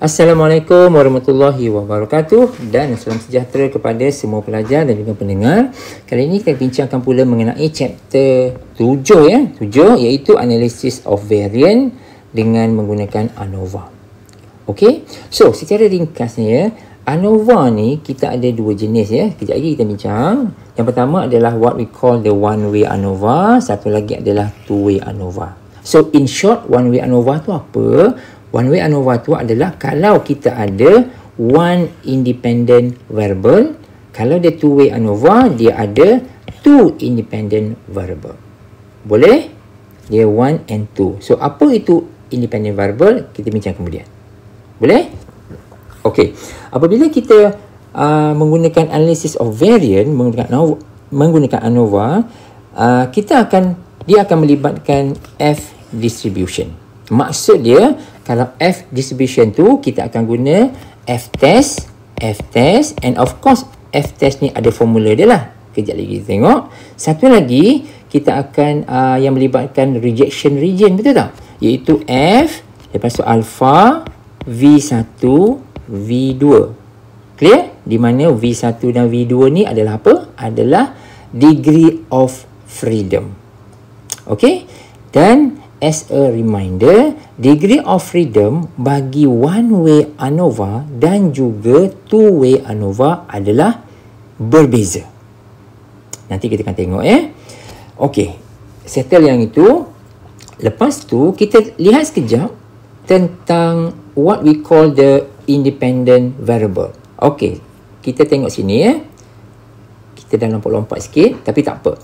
Assalamualaikum warahmatullahi wabarakatuh dan salam sejahtera kepada semua pelajar dan juga pendengar. Kali ini kita bincangkan pula mengenai chapter 7 iaitu Analysis of Variance dengan menggunakan ANOVA. Okey. So, secara ringkasnya ANOVA ni kita ada dua jenis ya. Kejap lagi kita bincang. Yang pertama adalah what we call the one-way ANOVA, satu lagi adalah two-way ANOVA. So, in short, one-way ANOVA tu apa? One-way ANOVA tu adalah kalau kita ada one independent variable. Kalau dia two-way ANOVA, dia ada two independent variable. Boleh? Dia one and two. So, apa itu independent variable? Kita bincang kemudian. Boleh? Okey. Apabila kita menggunakan analysis of variance, menggunakan ANOVA, dia akan melibatkan F distribution. Maksud dia, kalau F distribution tu, kita akan guna F test, and of course, F test ni ada formula dia lah. Kejap lagi kita tengok. Satu lagi, kita akan yang melibatkan rejection region, betul tak? Iaitu F, lepas tu alpha, V1, V2. Clear? Di mana V1 dan V2 ni adalah apa? Adalah degree of freedom. Okay? Dan as a reminder, degree of freedom bagi one-way ANOVA dan juga two-way ANOVA adalah berbeza. Nanti kita akan tengok ya. Okey, settle yang itu. Lepas tu, kita lihat sekejap tentang what we call the independent variable. Okey, kita tengok sini ya. Kita dah lompat-lompat sikit, tapi tak apa.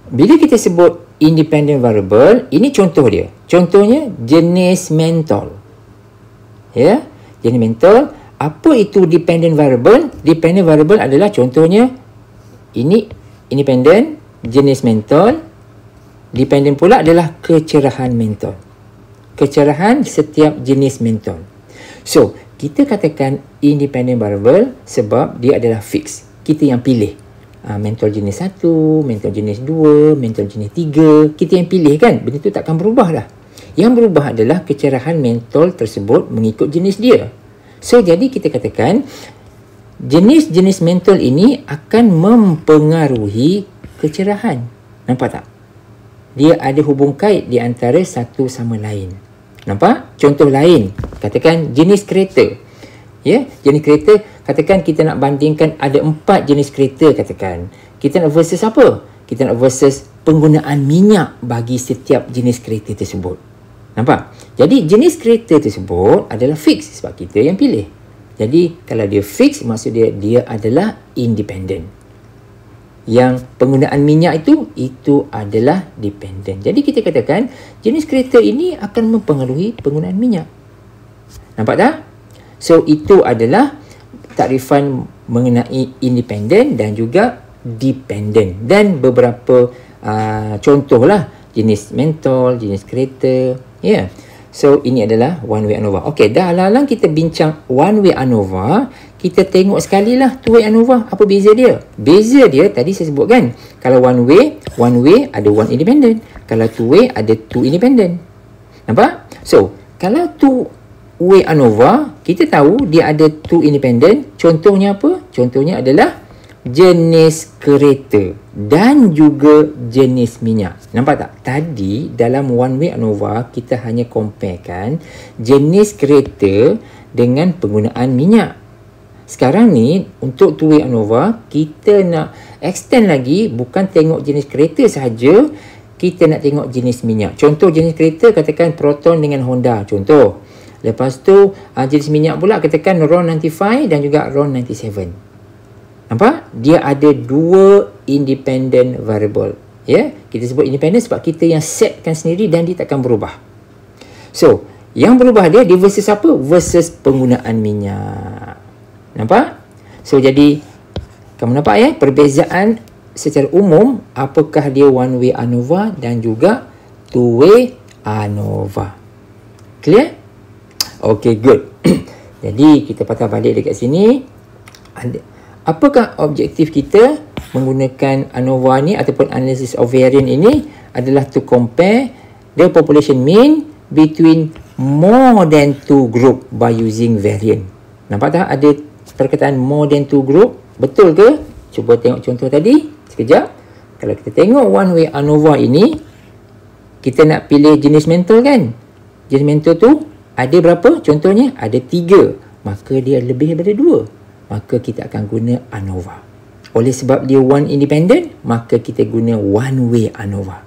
Bila kita sebut independent variable, ini contoh dia. Contohnya jenis mentol. Ya, jenis mentol. Apa itu dependent variable? Dependent variable adalah contohnya ini independent jenis mentol. Dependent pula adalah kecerahan mentol. Kecerahan setiap jenis mentol. So, kita katakan independent variable sebab dia adalah fix. Kita yang pilih. Mentol jenis 1, mentol jenis 2, mentol jenis 3. Kita yang pilih kan? Benda tu takkan berubah dah. Yang berubah adalah kecerahan mentol tersebut mengikut jenis dia. So, jadi kita katakan jenis-jenis mentol ini akan mempengaruhi kecerahan. Nampak tak? Dia ada hubung kait di antara satu sama lain. Nampak? Contoh lain. Katakan jenis kereta. Ya, jenis kereta, katakan kita nak bandingkan ada 4 jenis kereta katakan. Kita nak versus apa? Kita nak versus penggunaan minyak bagi setiap jenis kereta tersebut. Nampak? Jadi jenis kereta tersebut adalah fix sebab kita yang pilih. Jadi kalau dia fix, maksud dia adalah independent. Yang penggunaan minyak itu adalah dependent. Jadi kita katakan jenis kereta ini akan mempengaruhi penggunaan minyak. Nampak tak? So, itu adalah takrifan mengenai independent dan juga dependent. Dan beberapa contohlah jenis mentol, jenis kereta. Yeah. So, ini adalah one-way ANOVA. Okey, dah lalang kita bincang one-way ANOVA. Kita tengok sekali lah two-way ANOVA. Apa beza dia? Beza dia tadi saya sebutkan. Kalau one-way ada one independent. Kalau two-way ada two independent. Nampak? So, kalau two-way ANOVA, kita tahu dia ada two independent. Contohnya apa? Contohnya adalah jenis kereta dan juga jenis minyak. Nampak tak? Tadi dalam one-way ANOVA kita hanya comparekan jenis kereta dengan penggunaan minyak. Sekarang ni untuk two-way ANOVA kita nak extend lagi, bukan tengok jenis kereta sahaja, kita nak tengok jenis minyak. Contoh jenis kereta katakan Proton dengan Honda. Contoh. Lepas tu jenis minyak pula katakan RON 95 dan juga RON 97. Nampak? Dia ada dua independent variable. Ya, kita sebut independent sebab kita yang setkan sendiri dan dia takkan berubah. So, yang berubah dia versus apa? Versus penggunaan minyak. Nampak? So, jadi kamu nampak ya perbezaan secara umum apakah dia one-way ANOVA dan juga two-way ANOVA. Clear? Okay, good. Jadi, kita patah balik dekat sini. Apakah objektif kita menggunakan ANOVA ni ataupun analysis of variance ini adalah to compare the population mean between more than 2 group by using variant. Nampak tak ada perkataan more than 2 group? Betul ke? Cuba tengok contoh tadi sekejap. Kalau kita tengok one way ANOVA ini, kita nak pilih jenis mentol kan? Jenis mentol tu ada berapa? Contohnya ada 3. Maka dia lebih daripada 2. Maka kita akan guna ANOVA. Oleh sebab dia one independent, maka kita guna one way ANOVA.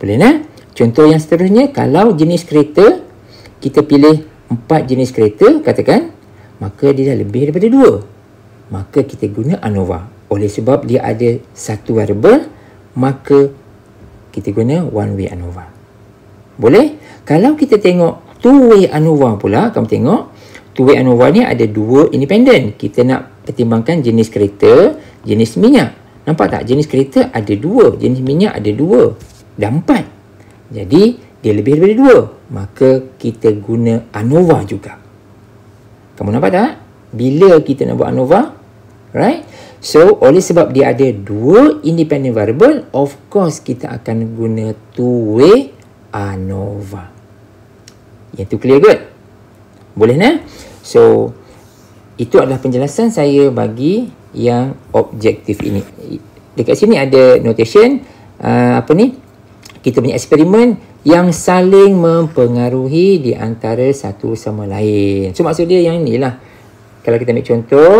Boleh tak? Contoh yang seterusnya, kalau jenis kereta, kita pilih 4 jenis kereta, katakan, maka dia dah lebih daripada 2. Maka kita guna ANOVA. Oleh sebab dia ada satu variable, maka kita guna one way ANOVA. Boleh? Kalau kita tengok two way ANOVA pula, kamu tengok, two way ANOVA ni ada 2 independent. Kita nak pertimbangkan jenis kereta, jenis minyak. Nampak tak? Jenis kereta ada 2, jenis minyak ada 2 dan 4. Jadi, dia lebih daripada 2. Maka, kita guna ANOVA juga. Kamu nampak tak? Bila kita nak buat ANOVA? Right? So, oleh sebab dia ada 2 independent variable, of course, kita akan guna two-way ANOVA. Yang tu clear good? Boleh tak? So, itu adalah penjelasan saya bagi yang objektif ini. Dekat sini ada notation, kita punya eksperimen yang saling mempengaruhi di antara satu sama lain. So, maksud dia yang inilah. Kalau kita ambil contoh,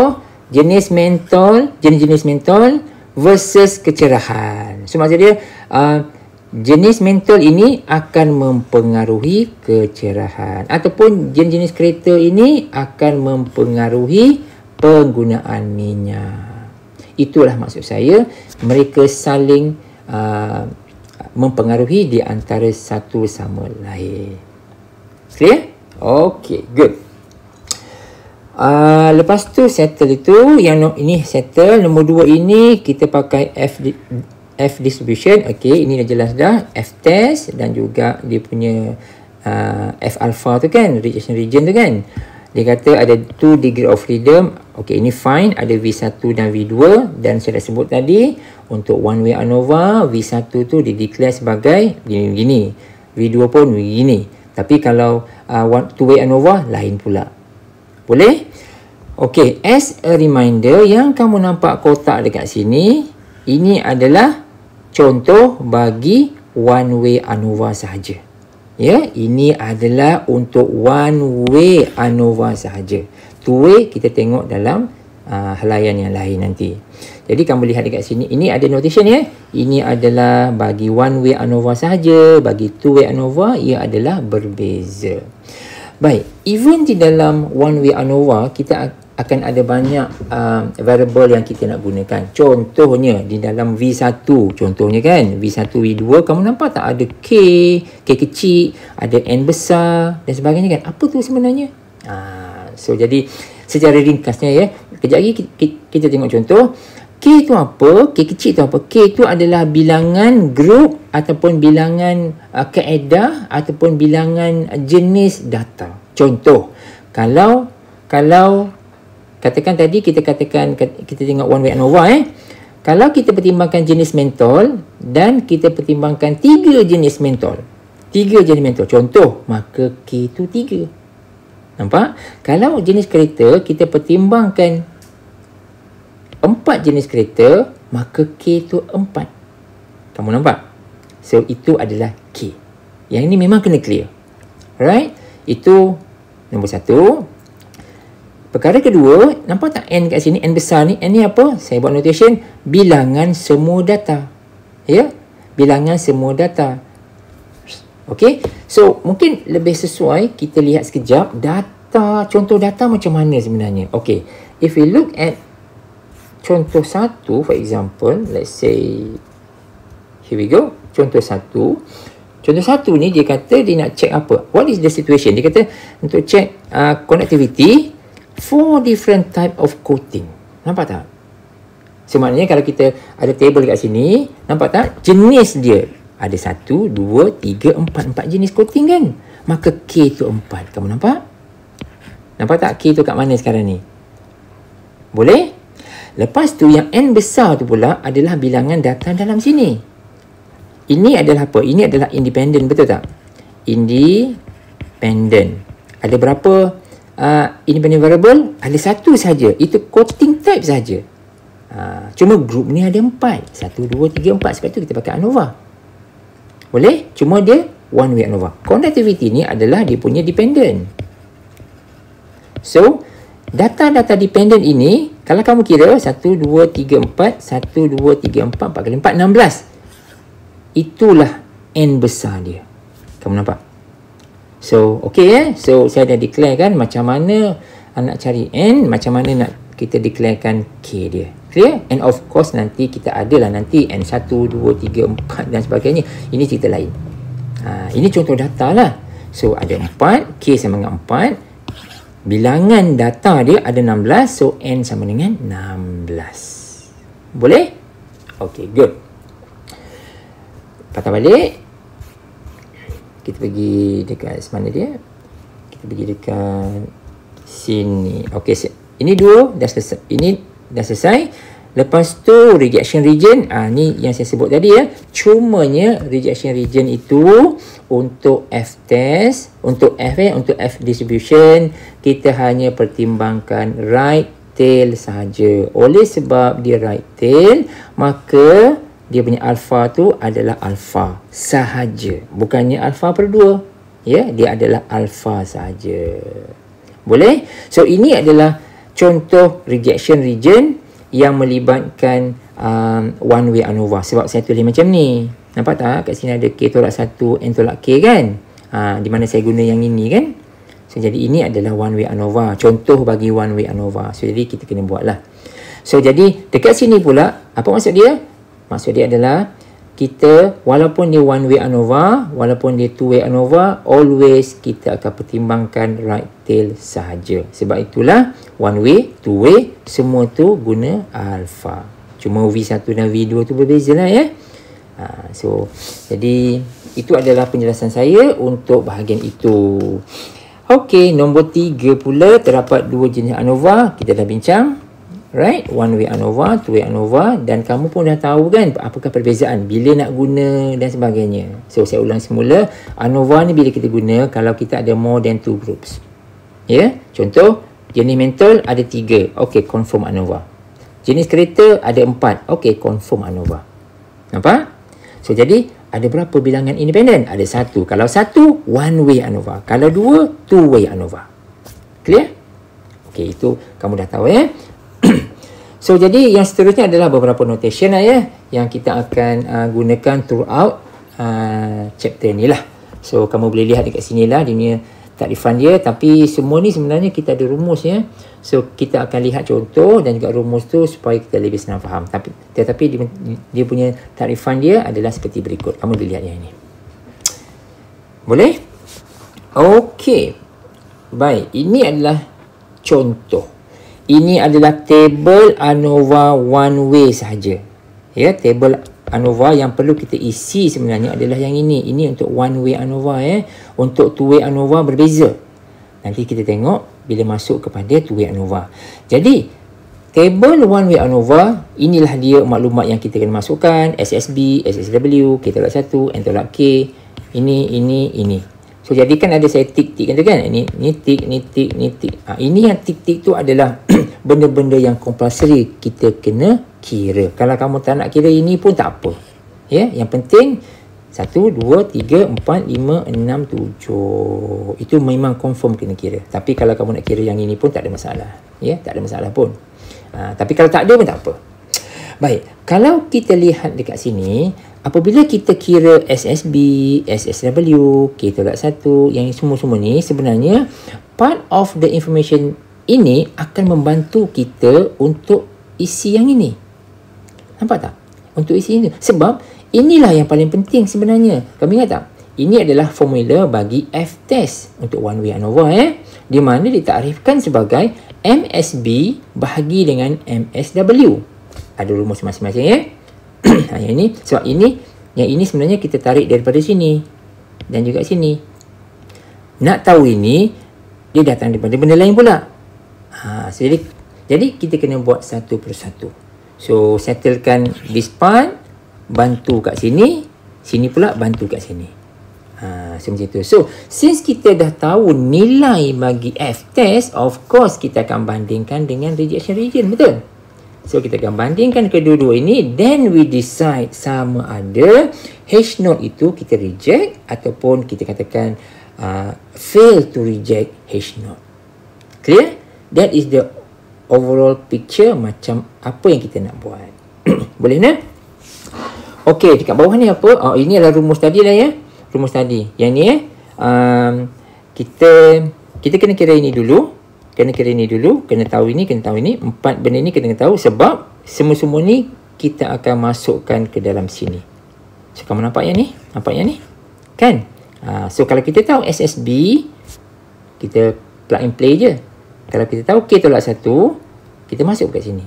jenis jenis mentol versus kecerahan. So, maksud dia, jenis mentol ini akan mempengaruhi kecerahan. Ataupun jenis kereta ini akan mempengaruhi penggunaan minyak. Itulah maksud saya, mereka saling mempengaruhi di antara satu sama lain. Clear? Okay, good. Lepas tu settle itu, yang ini settle. Nombor 2 ini kita pakai F distribution. Okay, ini dah jelas dah. F test dan juga dia punya F alpha tu kan, rejection region tu kan. Dia kata ada 2 degree of freedom. Okay, ini fine. Ada V1 dan V2. Dan saya dah sebut tadi, untuk one way ANOVA, V1 tu dideclare sebagai gini. V2 pun begini. Tapi kalau two way ANOVA, lain pula. Boleh? Okay, as a reminder, yang kamu nampak kotak dekat sini, ini adalah contoh bagi one way ANOVA sahaja. Ya, ini adalah untuk one way ANOVA sahaja. Two way kita tengok dalam helaian yang lain nanti. Jadi kamu lihat dekat sini, ini ada notation ya. Ini adalah bagi one way ANOVA sahaja, bagi two way ANOVA ia adalah berbeza. Baik, even di dalam one way ANOVA kita akan ada banyak variable yang kita nak gunakan. Contohnya di dalam V1, contohnya kan, V1, V2, kamu nampak tak ada K kecil, ada N besar dan sebagainya kan. Apa tu sebenarnya? So jadi secara ringkasnya ya, kejap lagi kita tengok contoh. K tu apa? K kecil tu apa? K tu adalah bilangan grup ataupun bilangan kaedah ataupun bilangan jenis data. Contoh, kalau katakan tadi kita tengok one way ANOVA kalau kita pertimbangkan jenis mentol dan kita pertimbangkan 3 jenis mentol. 3 jenis mentol. Contoh, maka K tu 3. Nampak? Kalau jenis kereta kita pertimbangkan 4 jenis kereta, maka K tu 4. Kamu nampak? So, itu adalah K. Yang ini memang kena clear. Alright? Itu nombor 1. Perkara kedua, nampak tak N kat sini? N besar ni. N ni apa? Saya buat notation. Bilangan semua data. Ya? Bilangan semua data. Okay? So, mungkin lebih sesuai kita lihat sekejap data, contoh data macam mana sebenarnya. Okay. If we look at contoh 1, for example, let's say, here we go. Contoh 1. Contoh 1 ni dia kata dia nak check apa? What is the situation? Dia kata untuk check connectivity 4 different type of coating. Nampak tak? So, maknanya kalau kita ada table dekat sini, nampak tak? Jenis dia ada 1, 2, 3, 4 jenis coating kan? Maka K tu 4. Kamu nampak? Nampak tak K tu kat mana sekarang ni? Boleh? Lepas tu yang N besar tu pula adalah bilangan data dalam sini. Ini adalah apa? Ini adalah independent, betul tak? independent. Ada berapa independent variable? Ada satu saja. Itu coding type saja. Cuma group ni ada 4. 1, 2, 3, 4. Sebab tu kita pakai ANOVA. Boleh? Cuma dia one way ANOVA. Conductivity ni adalah dia punya dependent. So, data-data dependent ini, kalau kamu kira 1, 2, 3, 4, 1, 2, 3, 4, 4 kali 4, 16. Itulah N besar dia. Kamu nampak? So, okay So, saya dah declare kan macam mana nak cari N, macam mana nak kita declarekan K dia. Clear? And of course, nanti kita adalah nanti N1, 2, 3, 4 dan sebagainya. Ini cerita lain. Ini contoh data lah. So, ada 4, K sama dengan 4. Bilangan data dia ada 16, so N sama dengan 16. Boleh? Okay, good. Patah balik. Kita pergi dekat mana dia? Kita pergi dekat sini. Okay, ini dua dah selesai. Ini dah selesai. Lepas tu rejection region, ni yang saya sebut tadi ya. Cumanya rejection region itu untuk F test, untuk F distribution, kita hanya pertimbangkan right tail sahaja. Oleh sebab dia right tail, maka dia punya alpha tu adalah alpha sahaja. Bukannya alpha per 2. Ya, dia adalah alpha sahaja. Boleh? So ini adalah contoh rejection region yang melibatkan one way ANOVA. Sebab saya tulis macam ni. Nampak tak? Kat sini ada K tolak 1, N tolak K kan? Di mana saya guna yang ini kan? So, jadi ini adalah one way ANOVA. Contoh bagi one way ANOVA. So, jadi kita kena buat lah. So, jadi dekat sini pula, apa maksud dia? Maksud dia adalah kita, walaupun dia one way ANOVA, walaupun dia two way ANOVA, always kita akan pertimbangkan right tail sahaja. Sebab itulah one way, two way, semua tu guna alpha. Cuma V1 dan V2 tu berbeza lah ya. So, jadi itu adalah penjelasan saya untuk bahagian itu. Okey, nombor 3 pula terdapat dua jenis ANOVA. Kita dah bincang. Right, one way ANOVA, two way ANOVA, dan kamu pun dah tahu kan apakah perbezaan bila nak guna dan sebagainya. So, saya ulang semula. ANOVA ni bila kita guna kalau kita ada more than 2 groups. Ya, contoh jenis mental ada 3. Okey, confirm ANOVA. Jenis kereta ada 4. Okey, confirm ANOVA. Nampak? So, jadi ada berapa bilangan independen? Ada 1. Kalau 1, one way ANOVA. Kalau 2, two way ANOVA. Clear? Okey, itu kamu dah tahu ya. So, jadi yang seterusnya adalah beberapa notation lah ya, yang kita akan gunakan throughout chapter ni lah. So, kamu boleh lihat dekat sini lah dia punya takrifan dia. Tapi semua ni sebenarnya kita ada rumus ya. So, kita akan lihat contoh dan juga rumus tu supaya kita lebih senang faham. Tetapi dia punya takrifan dia adalah seperti berikut. Kamu boleh lihat yang ini. Boleh? Okey. Baik, ini adalah contoh. Ini adalah table ANOVA one way sahaja. Ya, table ANOVA yang perlu kita isi sebenarnya adalah yang ini. Ini untuk one way ANOVA ya. Untuk two way ANOVA berbeza. Nanti kita tengok bila masuk kepada two way ANOVA. Jadi, table one way ANOVA, inilah dia maklumat yang kita kena masukkan. SSB, SSW, K tolak 1, N tolak K. Ini. So, jadi kan ada saya tik-tik kan? Ini tik, ni tik, ni tik. Ini yang tik-tik tu adalah benda-benda yang compulsory kita kena kira. Kalau kamu tak nak kira ini pun tak apa. Ya, yang penting 1, 2, 3, 4, 5, 6, 7. Itu memang confirm kena kira. Tapi kalau kamu nak kira yang ini pun tak ada masalah. Ya, tak ada masalah pun. Tapi kalau tak ada pun tak apa. Baik, kalau kita lihat dekat sini, apabila kita kira SSB, SSW, K tolak 1, yang semua-semua ni sebenarnya part of the information ini akan membantu kita untuk isi yang ini. Nampak tak? Untuk isi ini. Sebab inilah yang paling penting sebenarnya. Kamu ingat tak? Ini adalah formula bagi F-test untuk one way ANOVA di mana ditakrifkan sebagai MSB bahagi dengan MSW. Ada rumus masing-masing ya. Yang ini, sebab yang ini sebenarnya kita tarik daripada sini dan juga sini. Nak tahu ini, dia datang daripada benda lain pula. Jadi kita kena buat satu persatu. So, settlekan this part, bantu kat sini, sini pula bantu kat sini. So macam tu. So since kita dah tahu nilai bagi F-test, of course kita akan bandingkan dengan rejection region, betul? So kita akan bandingkan kedua-dua ini, then we decide sama ada H0 itu kita reject ataupun kita katakan fail to reject H0. Clear? That is the overall picture macam apa yang kita nak buat. Boleh nak? Okey, dekat bawah ni apa? Ini adalah rumus tadi lah ya. Rumus tadi. Yang ni kita kena kira ini dulu. Kena tahu ini, empat benda ni kena tahu sebab semua-semua ni kita akan masukkan ke dalam sini. So kamu nampak yang ni? Kan? So kalau kita tahu SSB, kita plug and play je. Kalau kita tahu K tolak 1, kita masuk kat sini.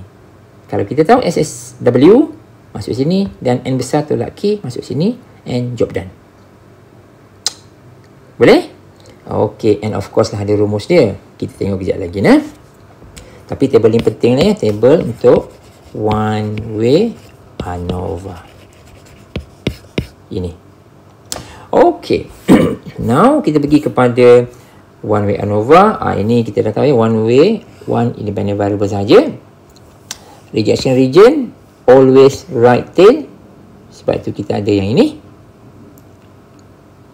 Kalau kita tahu SSW, masuk sini, dan N besar tolak K, masuk sini, and job done. Boleh? Okay, and of course lah ada rumus dia. Kita tengok kejap lagi nah. Tapi table ni penting lah ya, table untuk one way ANOVA. Ini. Okay. Now kita pergi kepada one way ANOVA. Ini kita dah tahu ya, one way, one independent variable saja. Rejection region always right tail. Sebab itu kita ada yang ini.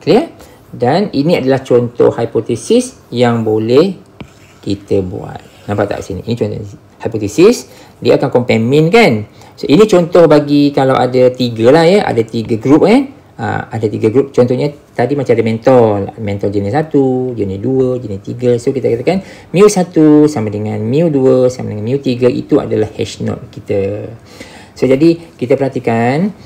Clear? Dan ini adalah contoh hipotesis yang boleh kita buat. Nampak tak sini? Ini contoh hipotesis. Dia akan compare mean kan? So ini contoh bagi kalau ada 3 lah ya. Ada 3 group kan? Ada 3 group. Contohnya tadi macam ada mentol jenis 1, jenis 2, jenis 3. So kita katakan mu1 sama dengan mu2 sama dengan mu3. Itu adalah H0 kita. So jadi kita perhatikan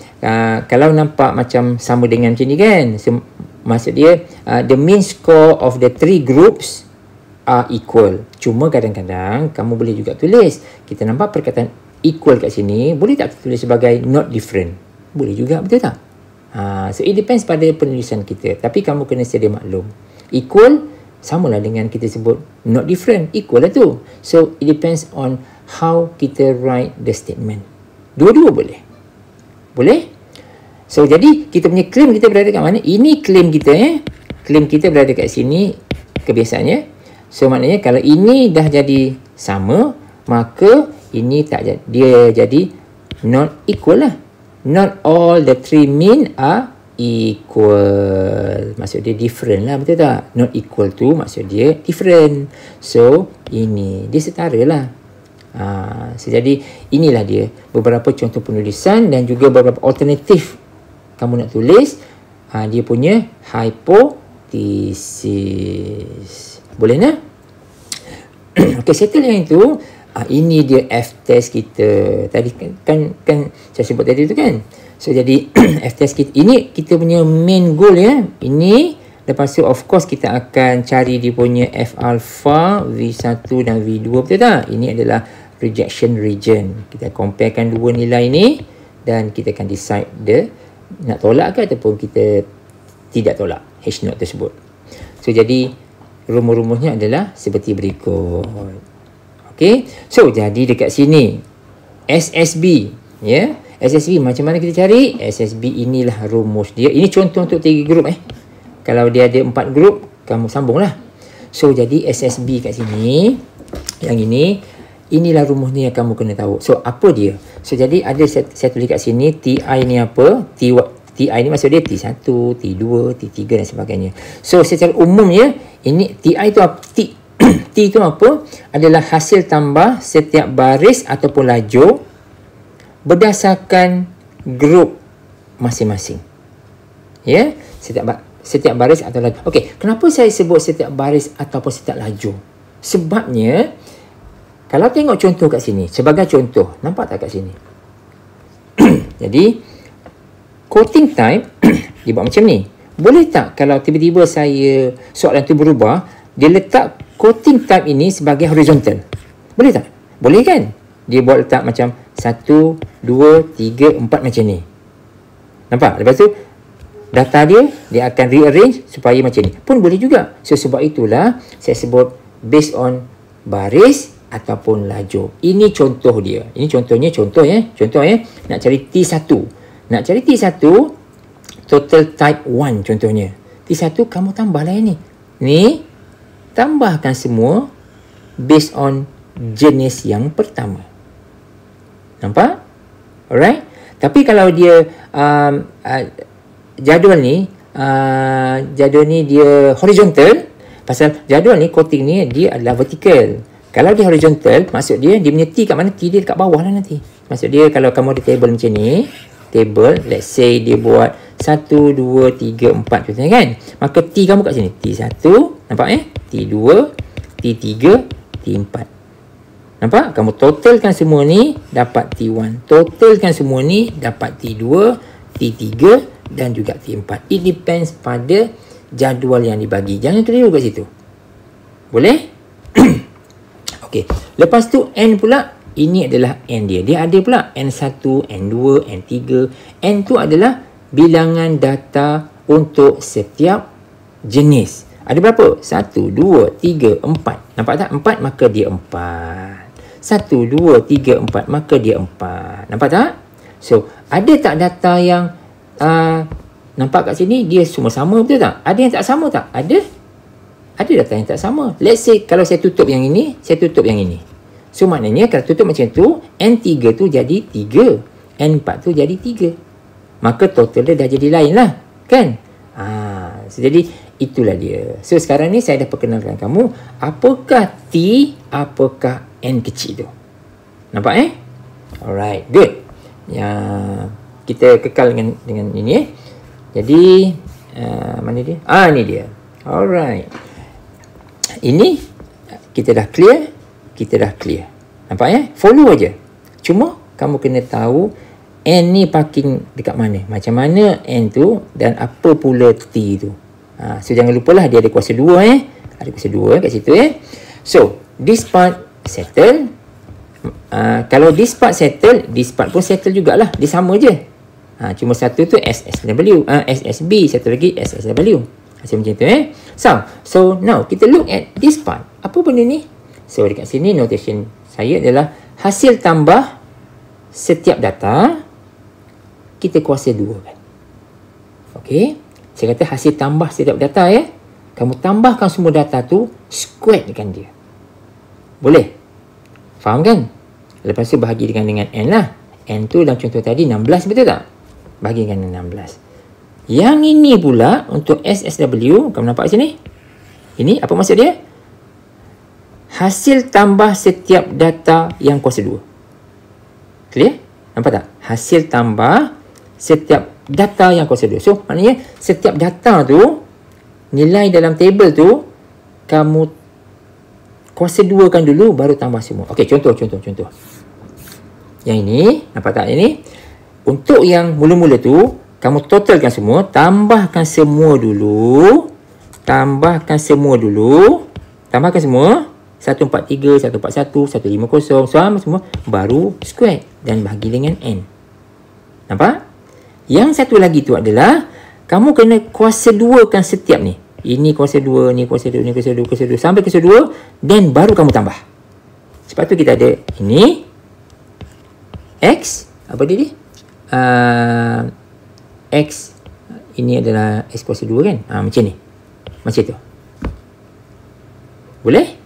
kalau nampak macam sama dengan macam ni kan. So, maksud dia the mean score of the 3 groups are equal. Cuma kadang-kadang kamu boleh juga tulis. Kita nampak perkataan equal kat sini. Boleh tak tulis sebagai not different? Boleh juga, betul tak? So it depends pada penulisan kita. Tapi kamu kena sedia maklum. Equal samalah dengan kita sebut not different. Equal lah tu. So it depends on how kita write the statement. Dua-dua boleh. Boleh? So jadi kita punya claim kita berada kat mana? Ini claim kita Claim kita berada kat sini kebiasaannya. So maknanya kalau ini dah jadi sama, maka ini tak jadi, dia jadi not equal lah. Not all the 3 mean are equal. Maksud dia different lah, betul tak? Not equal tu maksud dia different. So ini dia setara lah. So jadi inilah dia beberapa contoh penulisan dan juga beberapa alternatif kamu nak tulis dia punya hipotesis. Boleh nak? Okey, settle yang itu. Ini dia F-test kita. Tadi kan saya sebut tadi tu kan. So jadi F-test kita, ini kita punya main goal ya. Ini lepas tu of course kita akan cari dia punya F alpha, V1 dan V2, betul tak? Ini adalah rejection region. Kita comparekan dua nilai ni dan kita akan decide dia nak tolak ke ataupun kita tidak tolak H0 tersebut. So jadi rumus-rumusnya adalah seperti berikut. Okey. So jadi dekat sini SSB ya. SSB macam mana kita cari? SSB inilah rumus dia. Ini contoh untuk 3 grup Kalau dia ada 4 grup, kamu sambunglah. So jadi SSB kat sini yang inilah rumusnya yang kamu kena tahu. So apa dia? So jadi ada saya tulis kat sini TI ni apa? TI ni maksud dia T1, T2, T3 dan sebagainya. So secara umumnya ini TI tu apa? T itu apa? Adalah hasil tambah setiap baris ataupun lajur berdasarkan grup masing-masing. Ya, setiap baris atau lajur. Okey, kenapa saya sebut setiap baris ataupun setiap lajur? Sebabnya kalau tengok contoh kat sini, sebagai contoh, nampak tak kat sini? Jadi quoting type dia buat macam ni. Boleh tak kalau tiba-tiba soalan tu berubah, dia letak quoting type ini sebagai horizontal? Boleh tak? Boleh kan? Dia buat letak macam 1, 2, 3, 4 macam ni. Nampak? Lepas tu data dia akan rearrange supaya macam ni. Pun boleh juga. So sebab itulah saya sebut based on baris ataupun lajur. Ini contoh dia. Ini contohnya contoh ya. Nak cari T1. Nak cari T1 total type 1 contohnya. T1 kamu tambahlah yang ni. Ni, tambahkan semua based on jenis yang pertama. Nampak? Alright? Tapi kalau dia jadual ni dia horizontal, pasal jadual ni coding ni dia adalah vertical. Kalau dia horizontal, maksud dia punya T kat mana? T dia dekat bawah lah nanti. Maksud dia kalau kamu ada table macam ni, table, let's say dia buat 1, 2, 3, 4 contohnya kan. Maka T kamu kat sini. T1, nampak T2, T3, T4. Nampak? Kamu totalkan semua ni, dapat T1. Totalkan semua ni, dapat T2, T3 dan juga T4. It depends pada jadual yang dibagi. Jangan keliru kat situ. Boleh? Okey. Lepas tu N pula, ini adalah N dia. Dia ada pula N1, N2, N3. N tu adalah bilangan data untuk setiap jenis. Ada berapa? 1, 2, 3, 4. Nampak tak? 4 maka dia 4. 1, 2, 3, 4 maka dia 4. Nampak tak? So, ada tak data yang nampak kat sini dia semua sama, betul tak? Ada yang tak sama tak? Ada data yang tak sama. Let's say kalau saya tutup yang ini, saya tutup yang ini. So maknanya kalau tutup macam tu, N3 tu jadi 3, N4 tu jadi 3. Maka total dia dah jadi lain lah, kan? So jadi itulah dia. So sekarang ni saya dah perkenalkan kamu apakah T, apakah N kecil tu. Nampak Alright, good. Kita kekal dengan ini Jadi mana dia? Ni dia. Alright. Ini kita dah clear. Nampak Follow aja. Cuma kamu kena tahu N ni parking dekat mana. Macam mana N tu dan apa pula T tu. So jangan lupalah dia ada kuasa 2 Ada kuasa 2 kat situ So this part settle. Kalau this part settle, this part pun settle jugalah. Dia sama je. Cuma satu tu SSW, SSB, satu lagi SSW. Macam tu So now kita look at this part. Apa benda ni? So dekat sini notation saya adalah hasil tambah setiap data kita kuasa 2 kan. Okey. Saya kata hasil tambah setiap data Kamu tambahkan semua data tu, squarekan dia. Boleh? Faham kan? Lepas tu bahagi dengan N lah. N tu dalam contoh tadi 16, betul tak? Bahagi dengan 16. Yang ini pula untuk SSW, kamu nampak sini? Ini apa maksud dia? Hasil tambah setiap data yang kuasa 2. Clear? Nampak tak? Hasil tambah setiap data yang kuasa 2. So, maknanya setiap data tu, nilai dalam table tu, kamu kuasa 2 kan dulu, baru tambah semua. Okey, contoh. Yang ini, nampak tak ini? Untuk yang mula-mula tu, kamu totalkan semua, tambahkan semua dulu. Tambahkan semua. 143, 141, 150, semua baru square dan bahagi dengan N. Nampak? Yang satu lagi tu adalah kamu kena kuasa 2 kan setiap ni. Ini kuasa 2, ni kuasa 2, ni kuasa 2, kuasa 2 sampai kuasa 2 dan baru kamu tambah. Sebab tu kita ada ini X, apa dia ni? X ini adalah X kuasa 2 kan? Macam ni. Macam tu. Boleh?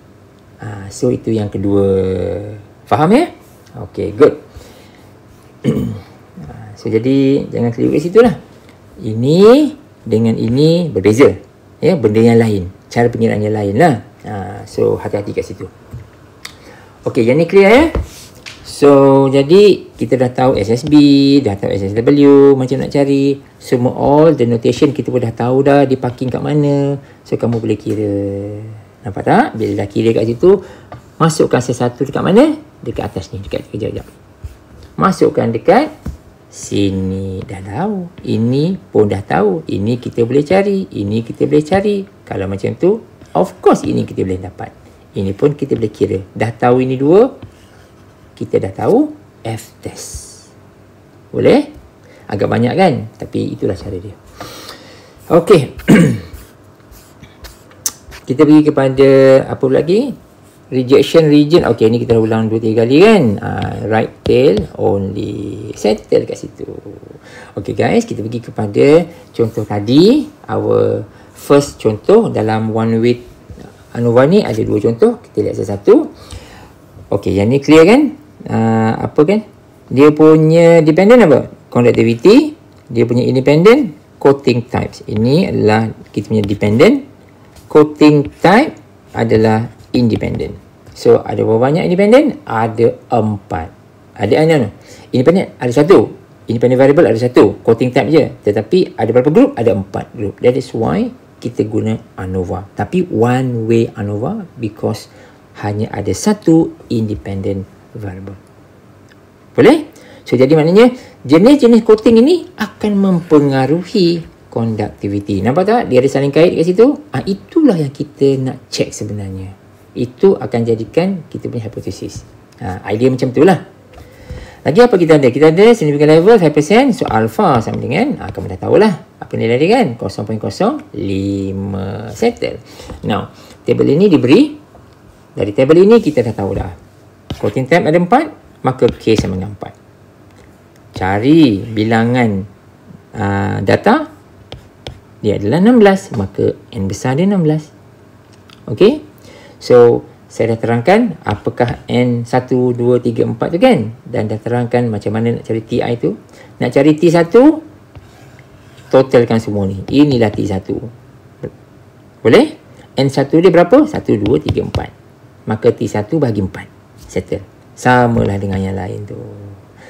So itu yang kedua. Faham ya? Okay, good. So jadi jangan keliru kat situ lah. Ini dengan ini berbeza. Ya, benda yang lain. Cara pengiraan yang lain lah. So hati-hati kat situ. Okay, yang ni clear ya? So jadi kita dah tahu SSB, dah tahu SSW, macam nak cari. Semua all the notation kita pun dah tahu dah dia parking kat mana. So kamu boleh kira. Nampak tak? Bila dah kira kat situ, masukkan sesuatu dekat mana? Dekat atas ni, dekat kejap-kejap. Masukkan dekat sini. Dah tahu. Ini pun dah tahu. Ini kita boleh cari. Ini kita boleh cari. Kalau macam tu, of course ini kita boleh dapat. Ini pun kita boleh kira. Dah tahu ini 2. Kita dah tahu F test. Boleh? Agak banyak kan? Tapi itulah cara dia. Okey. Kita pergi kepada apa lagi? Rejection region. Okey, ni kita dah ulang 2-3 kali kan. Right tail only. Settle kat situ. Okey guys, kita pergi kepada contoh tadi. Our first contoh dalam one way ANOVA ni ada 2 contoh. Kita lihat satu-satu. Okey, yang ni clear kan? Apa kan? Dia punya dependent apa? Conductivity. Dia punya independent coating types. Ini adalah kita punya dependent. Coating type adalah independent. So, ada berapa banyak independent? Ada 4. Ada independent ada 1. Independent variable ada 1. Coating type je. Tetapi ada berapa group? Ada 4 group. That is why kita guna ANOVA. Tapi one way ANOVA because hanya ada 1 independent variable. Boleh? So, jadi maknanya jenis-jenis coating ini akan mempengaruhi conductivity. Nampak tak? Dia ada saling kait kat situ. Itulah yang kita nak check sebenarnya. Itu akan jadikan kita punya hipotesis. Idea macam tu lah. Lagi apa kita ada? Kita ada significant level 5%. So, alpha sama dengan, kamu dah tahulah apa nilai dia kan? 0.05. Settle. Now, table ini diberi. Dari table ini kita dah tahu dah. Coating type ada 4. Maka K sama dengan 4. Cari bilangan data. Dia adalah 16. Maka N besar dia 16. Okay. So, saya dah terangkan apakah N 1, 2, 3, 4 tu kan. Dan dah terangkan macam mana nak cari TI tu. Nak cari T1. Totalkan semua ni. Inilah T1. Boleh? N1 dia berapa? 1, 2, 3, 4. Maka T1 bagi 4. Settle. Samalah dengan yang lain tu.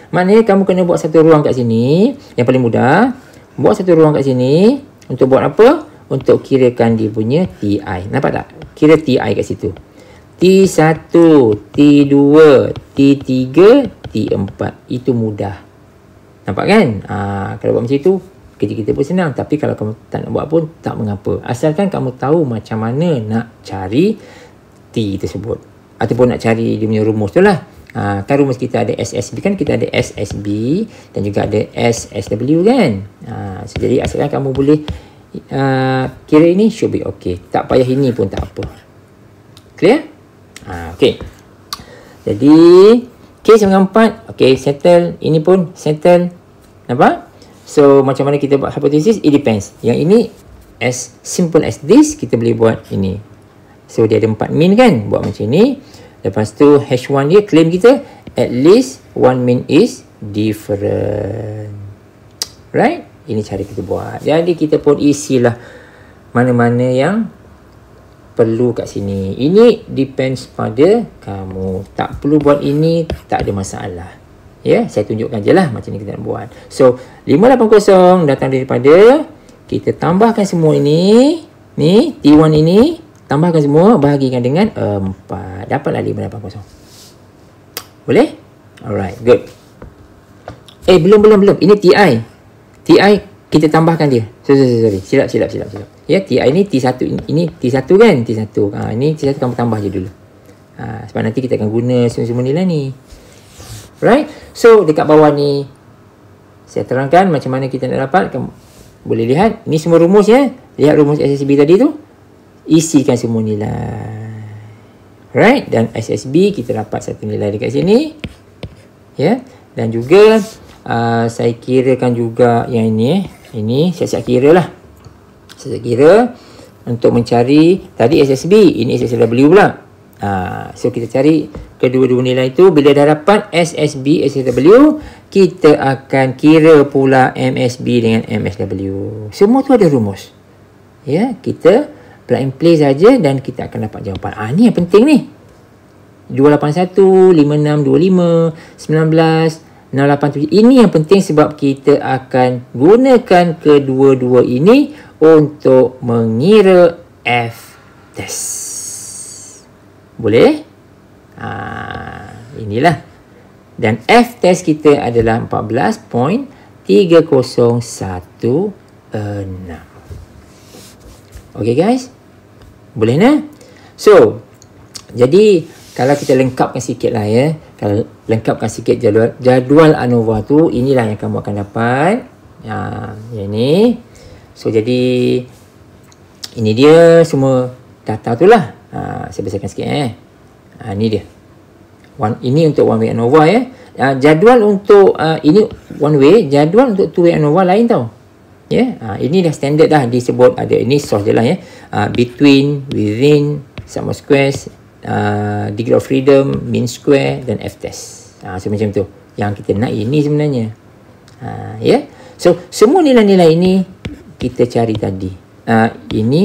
Maknanya kamu kena buat satu ruang kat sini. Yang paling mudah. Buat satu ruang kat sini. Untuk buat apa? Untuk kirakan dia punya TI. Nampak tak? Kira TI kat situ. T1, T2, T3, T4. Itu mudah. Nampak kan? Kalau buat macam itu, kerja kita pun senang. Tapi kalau kamu tak nak buat pun, tak mengapa. Asalkan kamu tahu macam mana nak cari T tersebut. Ataupun nak cari dia punya rumus tu lah. Kan rumus kita ada SSB kan, kita ada SSB dan juga ada SSW kan. So, jadi asalkan kamu boleh kira ini, should be okay. Tak payah ini pun tak apa. Clear? Okay. Jadi K sama dengan 4. Okay, settle. Ini pun settle. Nampak? So, macam mana kita buat hypothesis? It depends. Yang ini as simple as this, kita boleh buat ini. So, dia ada 4 mean kan? Buat macam ni. Lepas tu H1 dia claim kita at least one mean is different. Right? Ini cara kita buat. Jadi kita pun isilah mana-mana yang perlu kat sini. Ini depends pada kamu. Tak perlu buat ini, tak ada masalah. Ya, saya tunjukkan je lah macam ni kita nak buat. So, 580 datang daripada, kita tambahkan semua ini. Ni, T1 ini. Tambahkan semua, bahagikan dengan 4. Dapatlah 580. Boleh? Alright, good. Belum. Ini TI. TI, kita tambahkan dia. Sorry. Silap. Ya, TI ni T1. Ini T1 kan? T1. Ini T1 kamu tambah je dulu. Sebab nanti kita akan guna semua nilai ni. Right? So, dekat bawah ni, saya terangkan macam mana kita nak dapat. Kamu boleh lihat. Ni semua rumus ya. Lihat rumus SSB tadi tu. Isikan semua nilai. Right? Dan SSB kita dapat satu nilai dekat sini. Ya. Dan juga saya kirakan juga yang ini. Ini siap-siap kira lah. Siap-siap kira untuk mencari tadi SSB. Ini SSW pula. So kita cari kedua-dua nilai itu. Bila dah dapat SSB, SSW, kita akan kira pula MSB dengan MSW. Semua tu ada rumus. Ya, kita plug and play saja dan kita akan dapat jawapan. Ni yang penting ni. 281, 5625, 19, 687. Ini yang penting sebab kita akan gunakan kedua-dua ini untuk mengira F test. Boleh? Inilah. Dan F test kita adalah 14.3016. Okay guys? Boleh nak? So, jadi kalau kita lengkapkan sikit lah ya. Kalau lengkapkan sikit jadual ANOVA tu, inilah yang kamu akan dapat. Yang ni. So, jadi ini dia semua data tu lah. Saya besarkan sikit ni dia. Ini untuk one way ANOVA ya. Jadual untuk ini one way, jadual untuk two way ANOVA lain tau. Ya, ini dah standard dah disebut, ada ini source je lah ya. Between, within, sum of squares, degree of freedom, mean square dan f-test. So macam tu. Yang kita nak ini sebenarnya. Ya. So semua nilai-nilai ini kita cari tadi. Ini.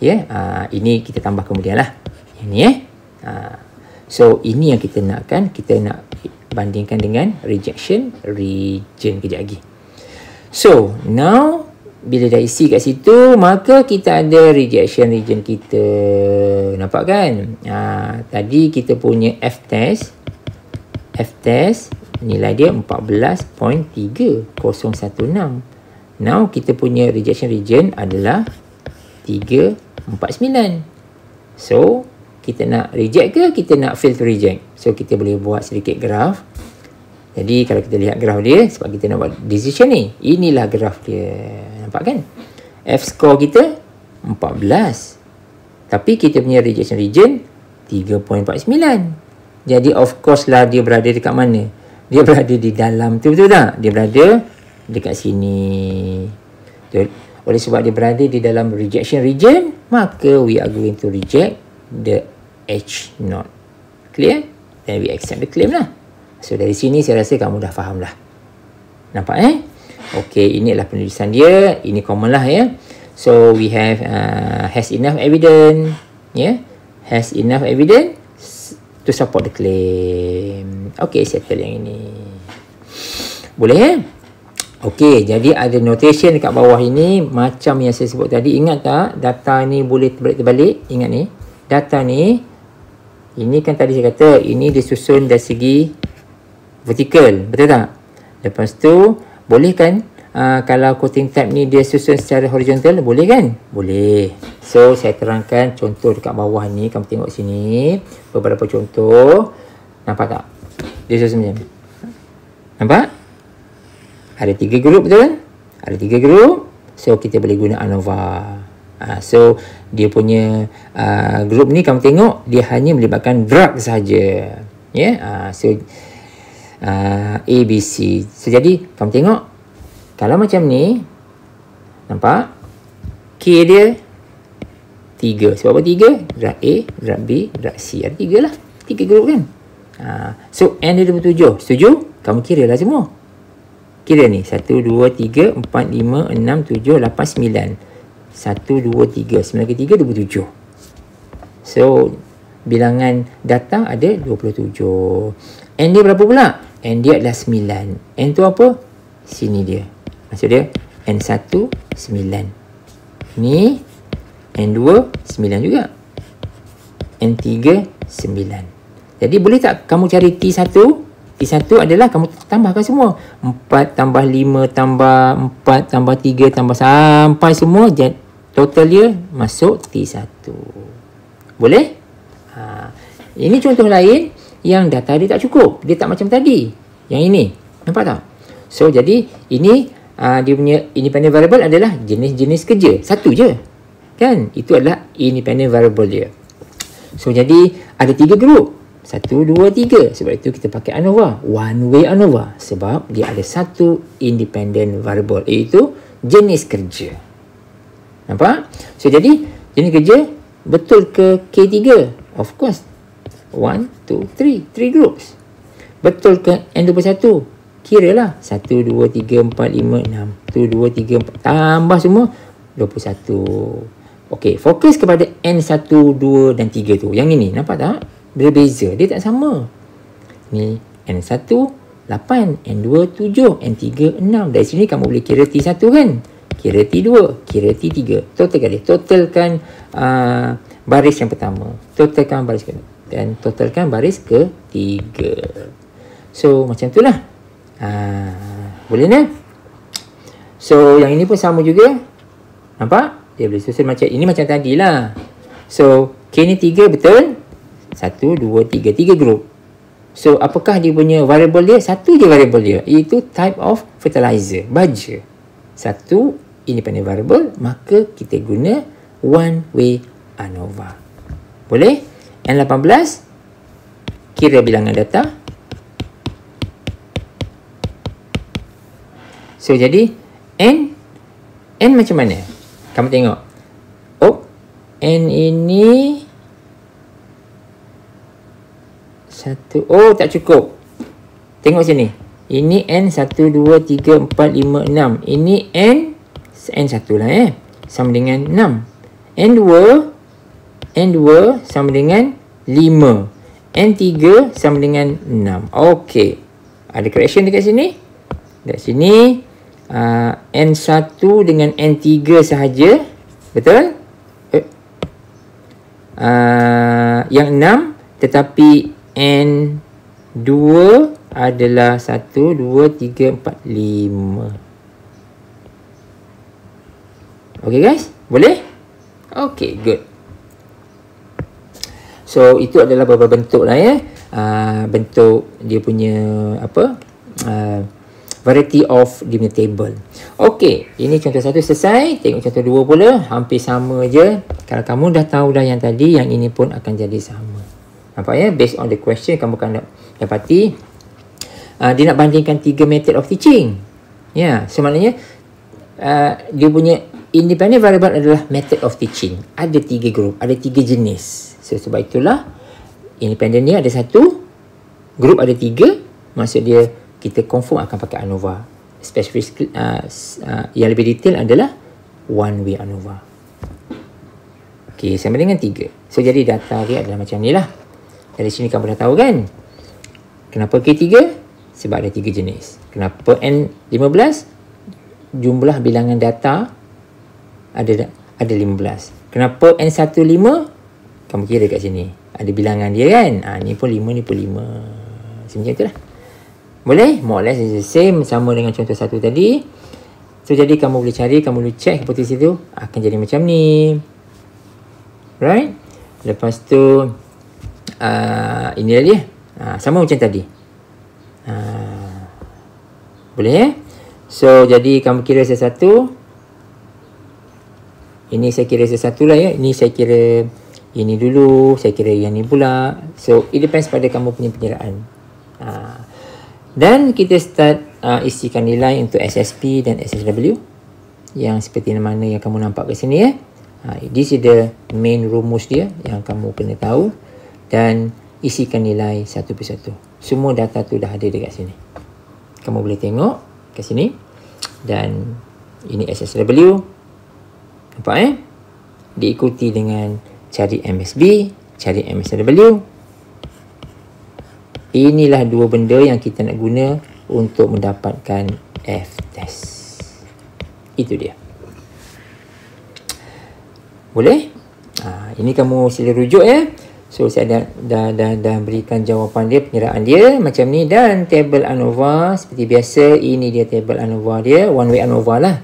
Ya, ini kita tambah kemudian lah. Ini ya. So ini yang kita nakkan, kita nak bandingkan dengan rejection region kejap lagi. So now bila dah isi kat situ, maka kita ada rejection region kita. Nampak kan? Tadi kita punya f-test nilai dia 14.3016. Now kita punya rejection region adalah 349. So kita nak reject ke kita nak fail to reject? So kita boleh buat sedikit graf. Jadi kalau kita lihat graf dia, sebab kita nak buat decision ni, inilah graf dia. Nampak kan? F-score kita 14. Tapi kita punya rejection region 3.49. Jadi of course lah dia berada dekat mana? Dia berada di dalam tu, betul tak? Dia berada dekat sini. Oleh sebab dia berada di dalam rejection region, maka we are going to reject the H0. Clear? Then we accept the claim lah. So dari sini saya rasa kamu dah faham lah. Nampak Okey, ini adalah penulisan dia. Ini common lah ya. So we have has enough evidence. Has enough evidence to support the claim. Okey, settle yang ini. Boleh Okey, jadi ada notation dekat bawah ini macam yang saya sebut tadi. Ingat tak? Data ni boleh terbalik-terbalik. Ingat ni. Data ni, ini kan tadi saya kata, ini disusun dari segi vertikal. Betul tak? Lepas tu, boleh kan kalau quoting type ni dia susun secara horizontal? Boleh kan? Boleh. So, saya terangkan contoh dekat bawah ni. Kamu tengok sini. Beberapa contoh. Nampak tak? Dia susun macam ni. Nampak? Ada 3 grup, betul? Ada 3 grup. So, kita boleh guna ANOVA. So, dia punya grup ni kamu tengok, dia hanya melibatkan drug saja. So, A, B, C. So, jadi, kamu tengok, kalau macam ni, nampak? K dia 3. Sebab apa 3? Drug A, drug B, drug C. Ada 3 lah. 3 grup kan? So, N dia 27. Setuju? Kamu kira lah semua. Kira ni. 1, 2, 3, 4, 5, 6, 7, 8, 9. 1, 2, 3. 9 ke 3, 27. So, bilangan data ada 27. N dia berapa pula? N dia adalah 9. N tu apa? Sini dia. Maksud dia, N1, 9. Ni, N2, 9 juga. N3, 9. Jadi, boleh tak kamu cari T1? T1 adalah kamu tambahkan semua. 4 tambah 5 tambah 4 tambah 3 tambah sampai semua. Total dia masuk T1. Boleh? Ini contoh lain yang data dia tak cukup. Dia tak macam tadi. Yang ini. Nampak tak? So, jadi ini dia punya independent variable adalah jenis-jenis kerja. Satu je. Kan? Itu adalah independent variable dia. So, jadi ada 3 grup. 1, 2, 3. Sebab itu kita pakai ANOVA. One way ANOVA. Sebab dia ada satu independent variable. Iaitu jenis kerja. Nampak? So, jadi jenis kerja betul ke K3? Of course. 1, 2, 3. 3 groups. Betul ke N21? Kiralah. 1, 2, 3, 4, 5, 6. 1, 2, 3, 4. Tambah semua. 21. Okey. Fokus kepada N1, 2 dan 3 tu. Yang ini. Nampak tak? Berbeza. Dia tak sama. Ni N1, 8. N2, 7. N3, 6. Dari sini kamu boleh kira T1 kan? Kira T2, kira T3. Totalkan dia. Totalkan baris yang pertama. Totalkan baris kedua. Dan totalkan baris ketiga. So, macam itulah. Boleh ni? So, yang ini pun sama juga. Nampak? Dia boleh susun macam ini macam tadi lah. So, K ni 3 betul? 1, 2, 3. 3 grup. So, apakah dia punya variable dia? Satu je variable dia. Iaitu type of fertilizer. Baja. Satu independent variable, maka kita guna one way ANOVA. Boleh? N18 kira bilangan data. So jadi N macam mana? Kamu tengok. Oh, N ini 1. Oh, tak cukup. Tengok sini. Ini N 1, 2, 3, 4, 5, 6. Ini N1 lah sama dengan 6. N2 sama dengan 5. N3 sama dengan 6. Okey. Ada correction dekat sini? Dekat sini N1 dengan N3 sahaja. Betul? Yang 6, tetapi N2 adalah 1, 2, 3, 4, 5. Okey guys? Boleh? Okey, good. So, itu adalah beberapa bentuk lah bentuk dia punya variety of dia punya table. Okey, ini contoh 1 selesai. Tengok contoh 2 pula. Hampir sama je. Kalau kamu dah tahu dah yang tadi, yang ini pun akan jadi sama. Nampak ya? Based on the question, kamu akan dapati dia nak bandingkan 3 method of teaching. Ya, so maknanya dia punya independent variable adalah method of teaching. Ada 3 group, ada 3 jenis. So, sebab itulah independent dia ada 1, group ada 3. Maksud dia kita confirm akan pakai ANOVA. Spesifik yang lebih detail adalah one way ANOVA. Okey, sama dengan 3. So, jadi data dia adalah macam ni lah. Dari sini kamu dah tahu kan? Kenapa K3? Sebab ada 3 jenis. Kenapa N15? Jumlah bilangan data ada 15. Kenapa N15? Kamu kira kat sini. Ada bilangan dia kan? Ni pun 5, ni pun 5. Macam itulah. Boleh? More or less is the same. Sama dengan contoh 1 tadi. So, jadi kamu boleh cari, kamu boleh check hipotesis tu. Akan jadi macam ni. Right? Lepas tu, ini dah dia. Sama macam tadi. Boleh So, jadi kamu kira sesuatu. Ini saya kira sesuatu lah Ini saya kira ini dulu. Saya kira yang ni pula. So, it depends pada kamu punya penyeraan. Dan kita start isikan nilai untuk SSP dan SSW. Yang seperti mana yang kamu nampak kat sini This is the main rumus dia yang kamu kena tahu. Dan isikan nilai satu persatu. Semua data tu dah ada dekat sini. Kamu boleh tengok kat sini. Dan ini SSW. Nampak diikuti dengan cari MSB, cari MSW. Inilah 2 benda yang kita nak guna untuk mendapatkan F-test. Itu dia. Boleh? Ini kamu sila rujuk So, saya dah berikan jawapan dia, penyeraan dia macam ni. Dan table ANOVA seperti biasa. Ini dia table ANOVA dia. One way ANOVA lah.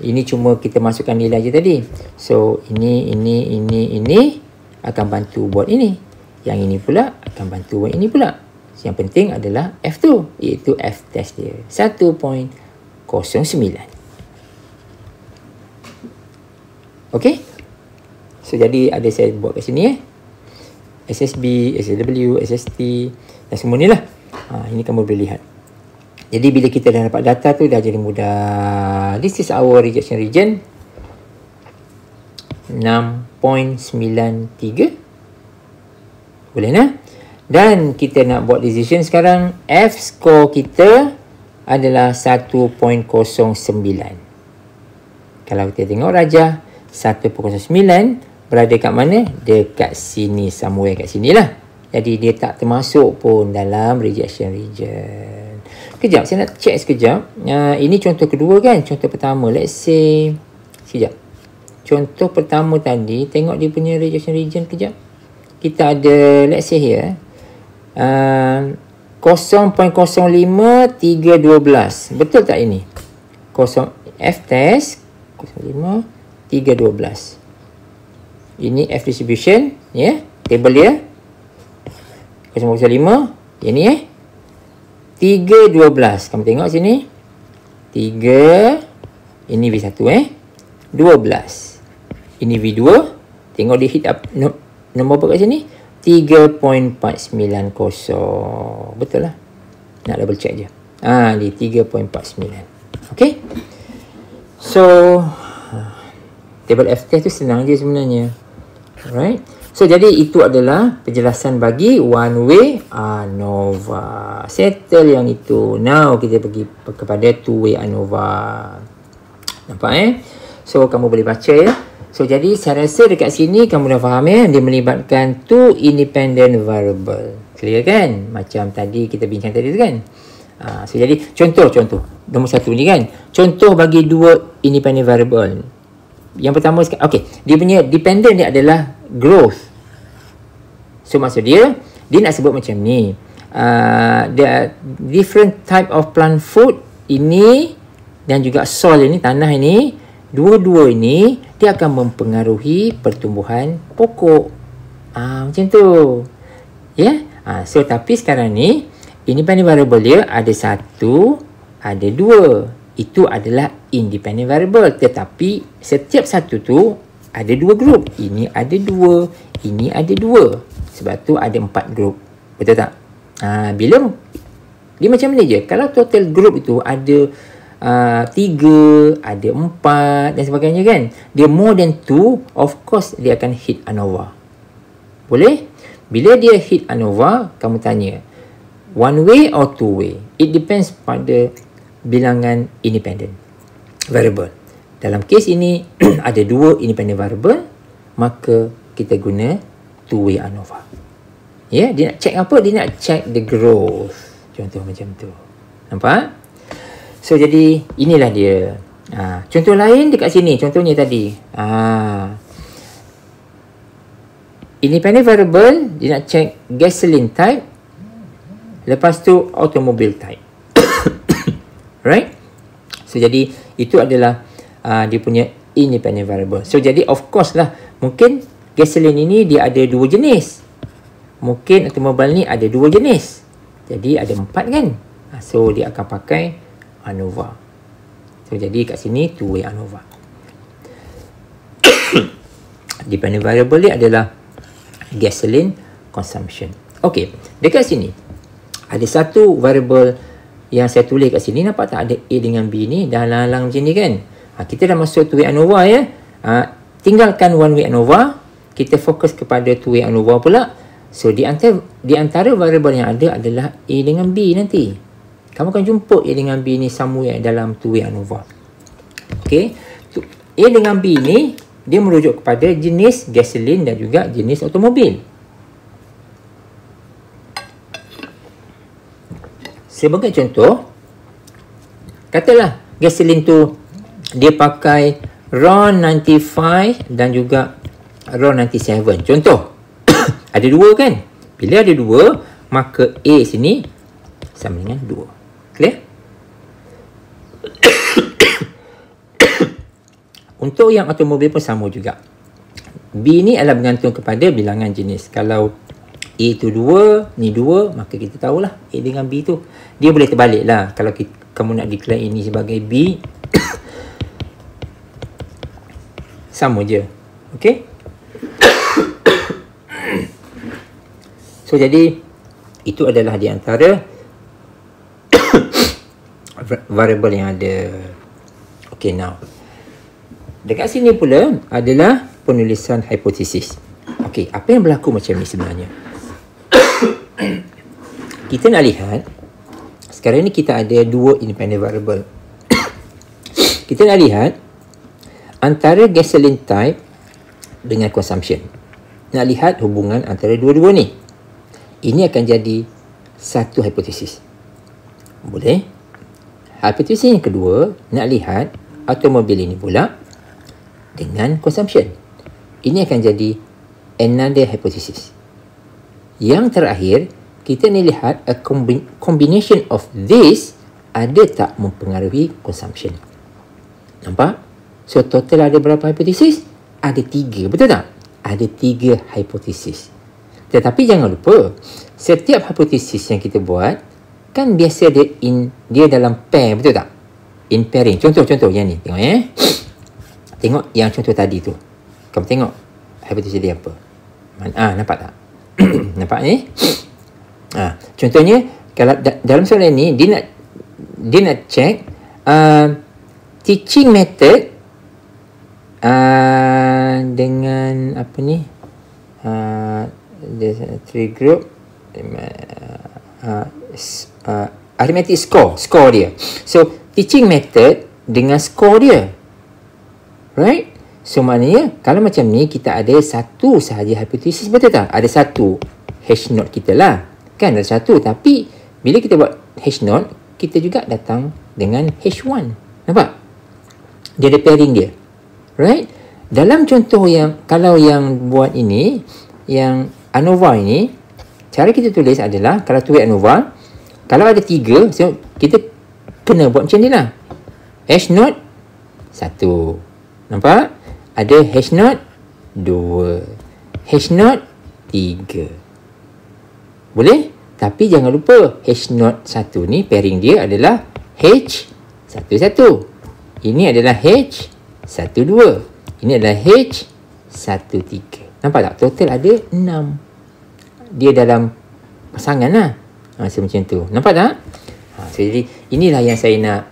Ini cuma kita masukkan nilai je tadi. So, ini akan bantu buat ini. Yang ini pula akan bantu buat ini pula. Yang penting adalah F tu. Iaitu F-test dia. 1.09. Okey? So, jadi ada saya buat kat sini SSB, SSW, SST dan semua ni lah. Ini kamu boleh lihat. Jadi bila kita dah dapat data tu dah jadi mudah. This is our rejection region 6.93. Boleh nah? Dan kita nak buat decision sekarang. F score kita adalah 1.09. Kalau kita tengok rajah 1.09 berada kat mana? Dekat sini, somewhere kat sini lah. Jadi dia tak termasuk pun dalam rejection region. Kejap, saya nak check sekejap. Ini contoh kedua kan? Contoh pertama, let's say sekejap. Contoh pertama tadi, tengok dia punya rejection region kejap. Kita ada, let's say here 0.05.312. Betul tak ini? F-test 0.05.312. Ini F distribution, table dia 0.05. Yang ni 3.12. Kamu tengok sini 3. Ini V1 12. Ini V2. Tengok dia hit up nombor apa kat sini 3.490. Betul lah. Nak double check je. Ni 3.49. Okay. So table F test tu senang je sebenarnya. Alright. So jadi itu adalah penjelasan bagi one way ANOVA. Settle yang itu. Now kita pergi kepada two way ANOVA. Nampak So kamu boleh baca ya. So jadi saya rasa dekat sini kamu dah faham dia melibatkan two independent variable. Clear kan? Macam tadi kita bincang tadi tu kan. So jadi contoh nombor satu ni kan. Contoh bagi dua independent variable. Yang pertama, dia punya dependent dia adalah growth. So maksud dia nak sebut macam ni. The different type of plant food ini dan juga soil ini, tanah ini, dua-dua ini dia akan mempengaruhi pertumbuhan pokok. Macam tu. Ya? So tapi sekarang ni independent variable dia ada satu, ada dua. Itu adalah independent variable. Tetapi setiap satu tu ada dua grup. Ini ada dua, ini ada dua. Sebab tu ada 4 grup. Betul tak? Bila dia macam ni je. Kalau total grup itu ada 3, ada 4 dan sebagainya kan. Dia more than 2, of course dia akan hit ANOVA. Boleh? Bila dia hit ANOVA, kamu tanya one way or two way? It depends pada bilangan independent variable. Dalam kes ini ada dua independent variable, maka kita guna two way ANOVA. Ya, dia nak check apa? Dia nak check the growth. Contoh macam tu. Nampak? So jadi inilah dia. Contoh lain dekat sini, contohnya tadi. Independent variable dia nak check gasoline type, lepas tu automobile type. Right? So jadi itu adalah dia punya independent variable. So jadi of course lah, mungkin gasoline ini dia ada dua jenis. Mungkin automobile ni ada dua jenis. Jadi ada 4 kan? So dia akan pakai ANOVA. So jadi kat sini two way ANOVA. Dependent variable dia adalah gasoline consumption. Okay, dekat sini ada satu variable yang saya tulis kat sini. Nampak tak ada A dengan B ni dah lalang macam ni kan. Kita dah masuk two way ANOVA ya. Tinggalkan one way ANOVA, kita fokus kepada two way ANOVA pula. So di antara variable yang ada adalah A dengan B nanti. Kamu akan jumpa A dengan B ni somewhere dalam two way ANOVA. Okay, A dengan B ni dia merujuk kepada jenis gasoline dan juga jenis automobil. Sebagai contoh, katalah gasoline tu dia pakai RON 95 dan juga RON 97. Contoh, ada dua kan? Bila ada dua, maka A sini sama dengan 2. Clear? Untuk yang automobil pun sama juga. B ni adalah bergantung kepada bilangan jenis. Kalau A tu 2, ni 2, maka kita tahulah A dengan B tu. Dia boleh terbalik lah. Kalau kamu nak declare ini sebagai B, sama je. Okay? So, jadi itu adalah di antara variable yang ada. Okay, now. Dekat sini pula adalah penulisan hipotesis. Okay, apa yang berlaku macam ni sebenarnya? Kita nak lihat sekarang ni kita ada dua independent variable. Kita nak lihat antara gasoline type dengan consumption. Nak lihat hubungan antara dua-dua ni. Ini akan jadi satu hipotesis. Boleh? Hipotesis yang kedua, nak lihat automobil ini pula dengan consumption. Ini akan jadi another hypothesis. Yang terakhir, kita ni lihat a combination of this ada tak mempengaruhi consumption. Nampak? So total ada berapa hipotesis? Ada 3, betul tak? Ada 3 hipotesis. Tetapi jangan lupa, setiap hipotesis yang kita buat kan biasa dia dalam pair, betul tak? In pairing. Contoh yang ni, tengok ya. Tengok yang contoh tadi tu. Kamu tengok hipotesis dia apa? Nampak tak? Nampak ni? Contohnya kalau dalam soalan ni dia nak check teaching method dengan apa ni, there's three group, arithmetic score dia. So teaching method dengan score dia, right? So maknanya kalau macam ni kita ada satu sahaja hipotesis, betul tak? Ada satu hash note kita lah, kan ada satu. Tapi bila kita buat hash note, kita juga datang dengan H1. Nampak? Dia ada pairing dia. Right? Dalam contoh yang, kalau yang buat ini, yang ANOVA ini, cara kita tulis adalah, kalau tulis ANOVA, kalau ada 3, so kita kena buat macam ni lah. Hash note 1. Nampak? Ada hash note 2. Hash note 3. Boleh? Tapi jangan lupa, hash note 1 ni, pairing dia adalah H11. Ini adalah H12. Ini adalah H13. Nampak tak? Total ada 6. Dia dalam pasangan lah. Macam tu. Nampak tak? So, jadi inilah yang saya nak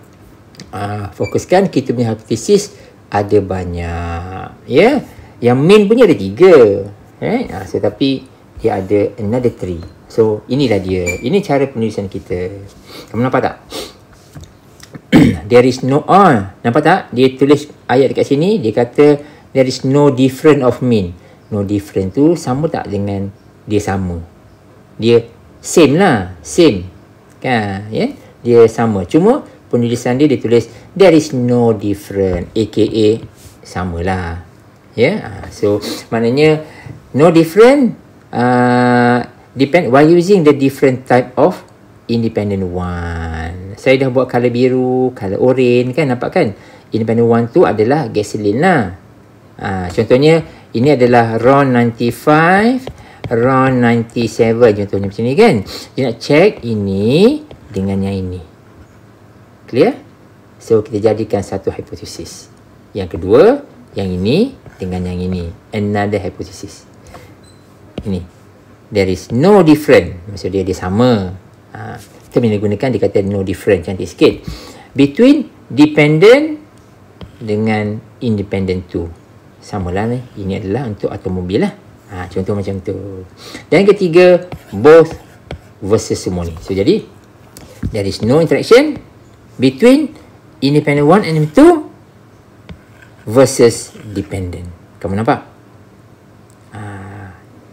fokuskan. Kita punya hipotesis ada banyak. Ya? Yang main punya ada 3. Right? So, tapi dia ada another 3. So, inilah dia. Ini cara penulisan kita. Kamu nampak tak? There is no, nampak tak? Dia tulis ayat dekat sini, dia kata there is no different of mean. No different tu sama tak dengan dia sama? Dia same lah, same. Kan? Ya? Dia sama. Cuma penulisan dia tulis there is no different, aka samalah. Ya? So maknanya no different depend while using the different type of independent one. Saya dah buat color biru, color orange kan, nampak kan? Independent one tu adalah gasoline lah. Contohnya ini adalah RON 95, RON 97, contohnya macam ni kan. Dia nak check ini dengan yang ini. Clear? So kita jadikan satu hipotesis. Yang kedua, yang ini dengan yang ini, another hypothesis. Ini, there is no different, maksud dia sama. Kita bila gunakan, dia kata no different, cantik sikit, between dependent dengan independent tu. Samalah ni, ini adalah untuk automobil lah. Contoh macam tu. Dan ketiga, both versus semua ni. So jadi there is no interaction between independent one and two versus dependent. Kamu nampak?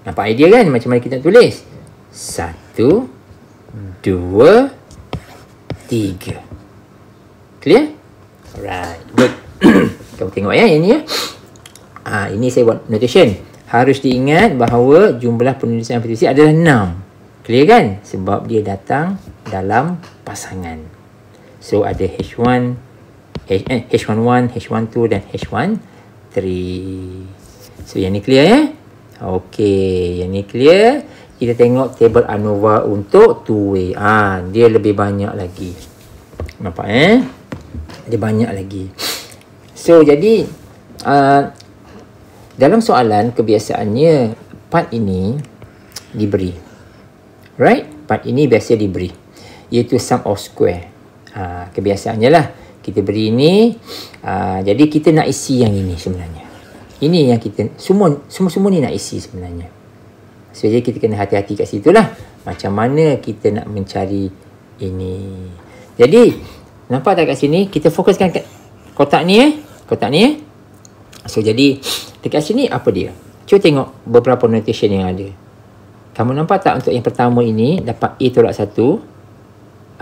Nampak idea kan macam mana kita tulis? 1, 2, 3. Clear? Alright, good. Kamu tengok ya ini ya. Ini saya buat notation. Harus diingat bahawa jumlah penulisan hipotesis adalah 6. Clear kan? Sebab dia datang dalam pasangan. So ada H1, H11, H12 dan H13. So yang ni clear ya? Okey, yang ni clear. Kita tengok table ANOVA untuk two way. Dia lebih banyak lagi. Nampak Dia banyak lagi. So jadi dalam soalan kebiasaannya part ini diberi. Right? Part ini biasa diberi. Iaitu sum of square. Kebiasaannya lah. Kita beri ini. Jadi kita nak isi yang ini sebenarnya. Ini yang kita semua ni nak isi sebenarnya. So, jadi kita kena hati-hati kat situ lah. Macam mana kita nak mencari ini. Jadi, nampak tak kat sini? Kita fokuskan kat kotak ni Kotak ni So, jadi dekat sini apa dia? Cuba tengok beberapa notation yang ada. Kamu nampak tak untuk yang pertama ini dapat A tolak 1.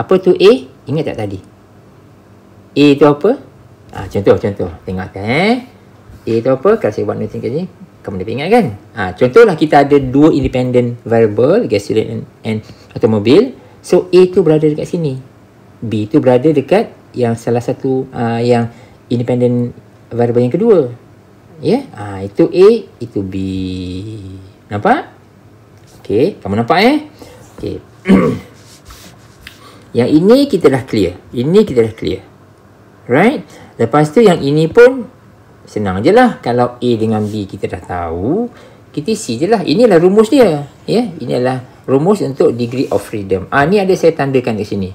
Apa tu A? Ingat tak tadi? A tu apa? Contoh. Tengok kan A tu apa? Kalau saya buat notation kat sini, kamu dah ingat kan? Contohlah kita ada dua independent variable, gasoline and automobile. So A tu berada dekat sini, B tu berada dekat yang salah satu yang independent variable yang kedua. Ya, itu A, itu B. Nampak? Okey, kamu nampak Okey. Yang ini kita dah clear. Right? Lepas tu yang ini pun senang je lah. Kalau A dengan B kita dah tahu, kita isi je lah. Inilah rumus dia. Ya, ini adalah rumus untuk degree of freedom. Ni ada saya tandakan di sini.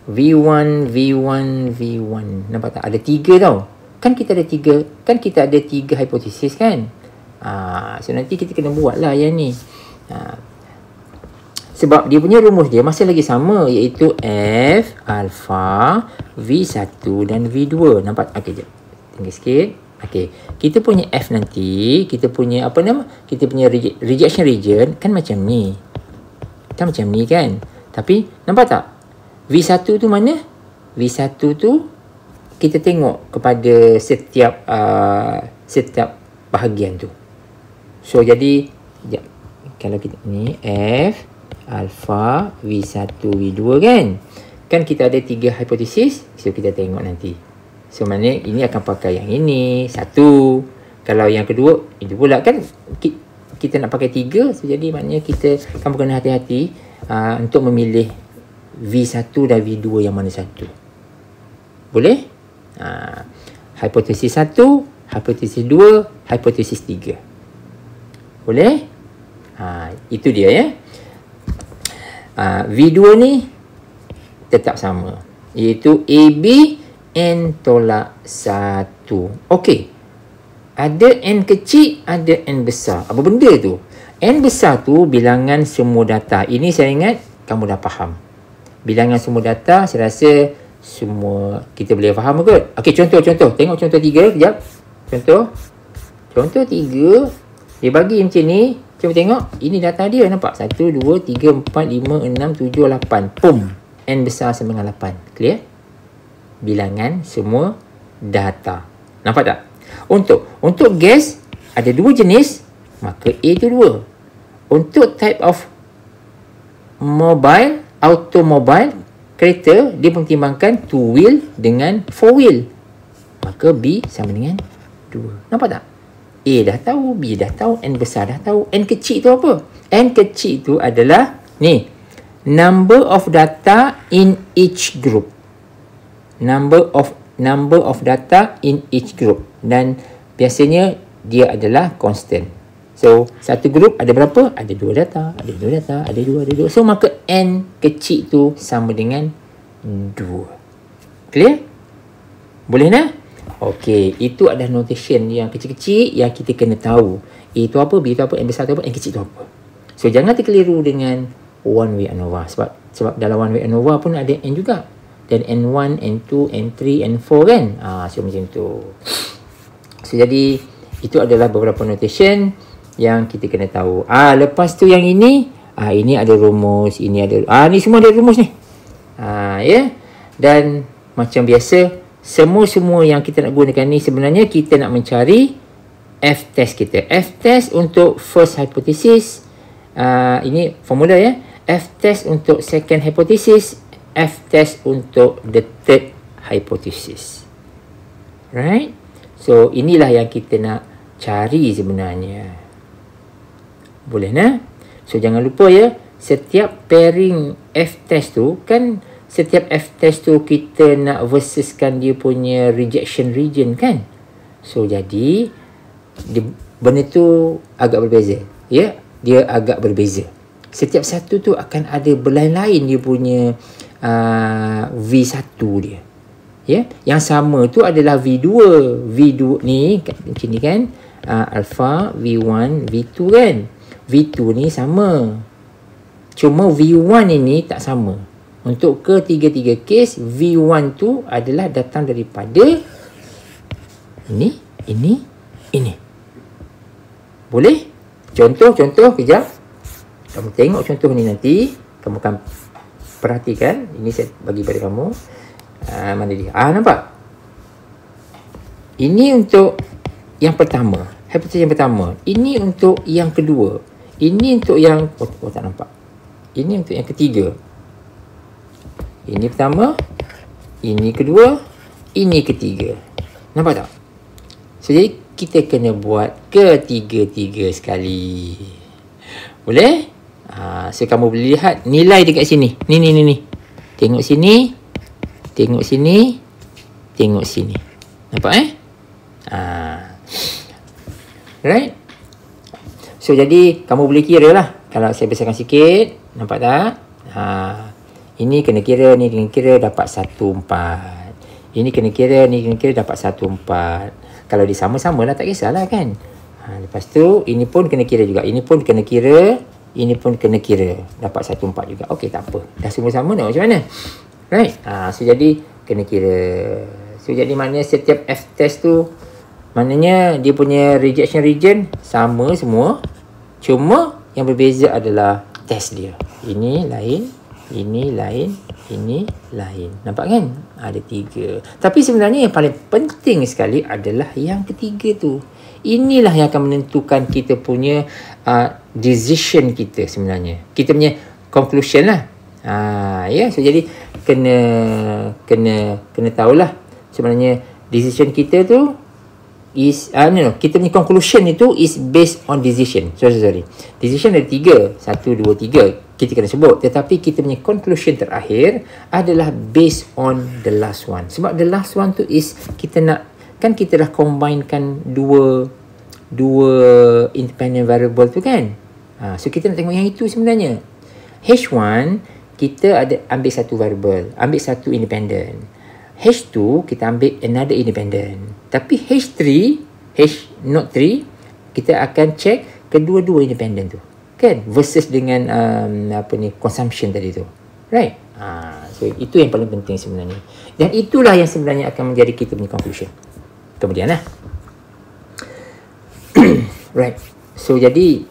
V1, V1, V1. Nampak tak? Ada 3 tau. Kan kita ada 3 hipotesis kan? So nanti kita kena buat lah yang ni. Sebab dia punya rumus dia masih lagi sama, iaitu F alpha V1 dan V2. Nampak? Okey, jap. Tinggal sikit. Okey. Kita punya F nanti, kita punya Kita punya rejection region kan macam ni. Kan macam ni kan? Tapi nampak tak? V1 tu mana? V1 tu kita tengok kepada setiap bahagian tu. So jadi kalau kita ni F alpha V1 V2 kan? Kan kita ada 3 hipotesis. So kita tengok nanti. So maknanya ini akan pakai yang ini 1. Kalau yang kedua itu pula kan kita nak pakai 3. So jadi maknanya kita akan kena hati-hati untuk memilih V1 dan V2 yang mana satu. Boleh? Hipotesis 1, hipotesis 2, hipotesis 3. Boleh? Itu dia ya. V2 ni tetap sama, iaitu AB N tolak 1. Okey. Ada N kecil, ada N besar. Apa benda tu? N besar tu bilangan semua data. Ini saya ingat kamu dah faham. Bilangan semua data, saya rasa semua kita boleh faham kot. Okey, contoh. Tengok contoh 3, kejap. Contoh 3, dia bagi macam ni. Cuba tengok, ini data dia, nampak? 1, 2, 3, 4, 5, 6, 7, 8. Pum. N besar sama dengan 8. Clear? Bilangan semua data. Nampak tak? Untuk gas, ada 2 jenis, maka A tu 2. Untuk type of automobile, kereta, dia mempertimbangkan 2 wheel dengan 4 wheel. Maka B sama dengan 2. Nampak tak? A dah tahu, B dah tahu, N besar dah tahu. N kecil tu apa? N kecil tu adalah ni, number of data in each group. Number of data in each group. Dan biasanya dia adalah constant. So, satu group ada berapa? Ada 2 data, ada 2 data, ada 2. So, maka N kecil tu sama dengan 2. Clear? Boleh nak? Okey, itu adalah notation yang kecil-kecil yang kita kena tahu. A tu apa, B tu apa, N besar tu apa, N kecil tu apa. So, jangan terkeliru dengan one way ANOVA. Sebab dalam one way ANOVA pun ada N juga. Dan N1, N2, N3, N4 kan? So, macam tu. So, jadi, itu adalah beberapa notation yang kita kena tahu. Lepas tu yang ini, ini ada rumus, ini ada, ni semua ada rumus ni. Ya. Dan macam biasa, semua yang kita nak gunakan ni sebenarnya kita nak mencari F-test kita. F-test untuk first hypothesis. Ini formula ya. F-test untuk second hypothesis. F-test untuk the third hypothesis. Right? So, inilah yang kita nak cari sebenarnya. Boleh nak? So, jangan lupa ya, setiap pairing F-test tu, kan setiap F-test tu kita nak versuskan dia punya rejection region kan? So, jadi, benda tu agak berbeza. Ya, dia agak berbeza. Setiap satu tu akan ada berlain-lain dia punya V1 dia. Ya, yang sama tu adalah V2. V2 ni macam ni kan? Alpha, V1, V2 kan? V2 ni sama. Cuma V1 ini tak sama. Untuk ketiga-tiga kes, V1 tu adalah datang daripada ini. Boleh? Contoh, kejap. Kamu tengok contoh ni nanti. Kamu akan perhatikan. Ini saya bagi pada kamu. Mana dia? Nampak? Ini untuk yang pertama. Hipotesis yang pertama. Ini untuk yang kedua. Ini untuk yang... tak nampak. Ini untuk yang ketiga. Ini pertama. Ini kedua. Ini ketiga. Nampak tak? So, jadi kita kena buat ketiga-tiga sekali. Boleh? So, kamu boleh lihat nilai dekat sini. Ni. Tengok sini. Tengok sini. Tengok sini. Nampak Right? So, jadi kamu boleh kira lah. Kalau saya besarkan sikit. Nampak tak? Ini kena kira, ni kena kira dapat 1/4. Ini kena kira, ni kena kira dapat 1/4. Kalau disama-sama lah tak kisahlah kan. Lepas tu ini pun kena kira juga. Ini pun kena kira, ini pun kena kira. Dapat 1/4 juga. Okey, tak apa. Dah semua sama nak macam mana? Right? So jadi kena kira. So jadi maknanya setiap F test tu maknanya dia punya rejection region sama semua. Cuma yang berbeza adalah test dia. Ini lain, ini lain, ini lain. Nampak kan? Ada 3. Tapi sebenarnya yang paling penting sekali adalah yang ketiga tu. Inilah yang akan menentukan kita punya decision kita sebenarnya. Kita punya conclusion lah. So jadi kena tahulah sebenarnya decision kita tu is kita punya conclusion itu is based on decision. Sorry. Decision ada 3. 1, 2, 3. Kita kena sebut. Tetapi kita punya conclusion terakhir adalah based on the last one. Sebab the last one tu is kita nak, kan kita dah combinekan dua independent variable tu kan. So kita nak tengok yang itu sebenarnya. H1 kita ada ambil satu variable, ambil satu independent. H2 kita ambil another independent. Tapi H3 kita akan check kedua-dua independent tu kan, versus dengan consumption tadi tu, right? So itu yang paling penting sebenarnya, dan itulah yang sebenarnya akan menjadi kita punya conclusion kemudian lah. Right, so jadi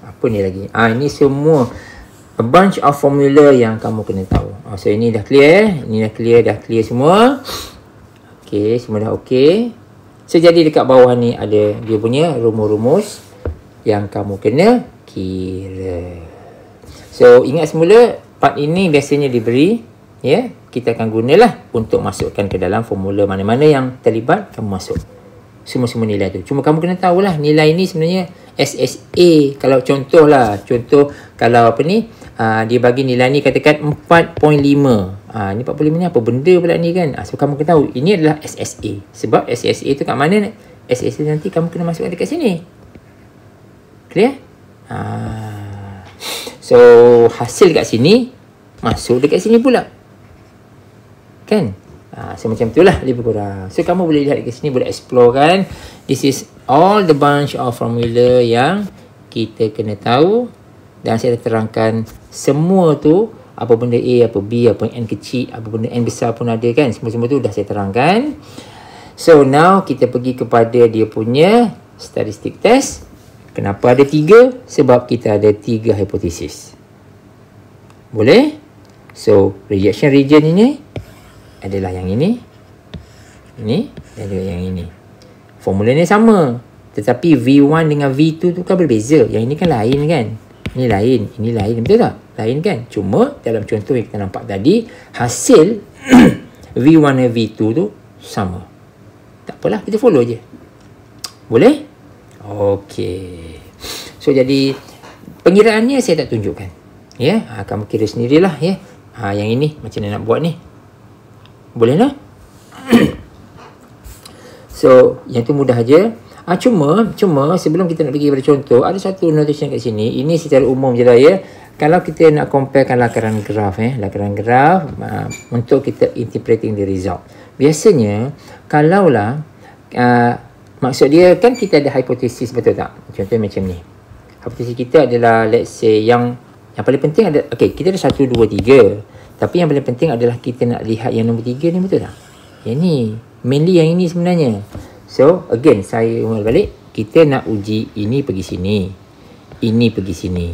apa ni lagi? Ini semua a bunch of formula yang kamu kena tahu. So ini dah clear, ini dah clear semua. Okey, semua dah okey. So jadi dekat bawah ni ada dia punya rumus-rumus yang kamu kena kira. So ingat semula part ini biasanya diberi, ya, kita akan gunalah untuk masukkan ke dalam formula mana-mana yang terlibat, kamu masuk semua nilai tu. Cuma kamu kena tahulah nilai ni sebenarnya SSA. Kalau contoh kalau dia bagi nilai ni katakan 4.5. Ni 45 ni apa benda pula ni kan? So kamu kena tahu ini adalah SSA. Sebab SSA tu kat mana? SSA nanti kamu kena masukkan dekat sini. Clear? So hasil kat sini masuk dekat sini pula. Kan? So macam itulah lebih kurang. So kamu boleh lihat dekat sini, boleh explore kan. This is all the bunch of formula yang kita kena tahu. Dan saya dah terangkan semua tu, apa benda A, apa B, apa N kecil, apa benda N besar pun ada kan. Semua-semua tu dah saya terangkan. So now kita pergi kepada dia punya statistic test. Kenapa ada 3? Sebab kita ada 3 hipotesis. Boleh? So rejection region ini adalah yang ini dan juga yang ini. Formula ni sama, tetapi V1 dengan V2 tu kan berbeza. Yang ini kan lain kan. Ini lain, betul tak? Lain kan? Cuma dalam contoh yang kita nampak tadi, hasil V1 dan V2 tu sama. Tak apalah, kita follow je. Boleh? Okey. So jadi pengiraannya saya tak tunjukkan. Ya, kamu kira sendirilah ya. Yang ini macam mana nak buat ni? Boleh tak? So yang tu mudah aja. Cuma sebelum kita nak pergi pada contoh, ada satu notation kat sini. Ini secara umum je lah ya. Kalau kita nak comparekan lakaran graf untuk kita interpreting the result. Biasanya kalaulah maksud dia kan kita ada hipotesis, betul tak? Contoh macam ni. Hipotesis kita adalah let's say yang paling penting ada, kita ada 1, 2, 3. Tapi yang paling penting adalah kita nak lihat yang nombor 3 ni, betul tak? Yang ni, mainly yang ini sebenarnya. So, again, saya ulang balik. Kita nak uji ini pergi sini. Ini pergi sini.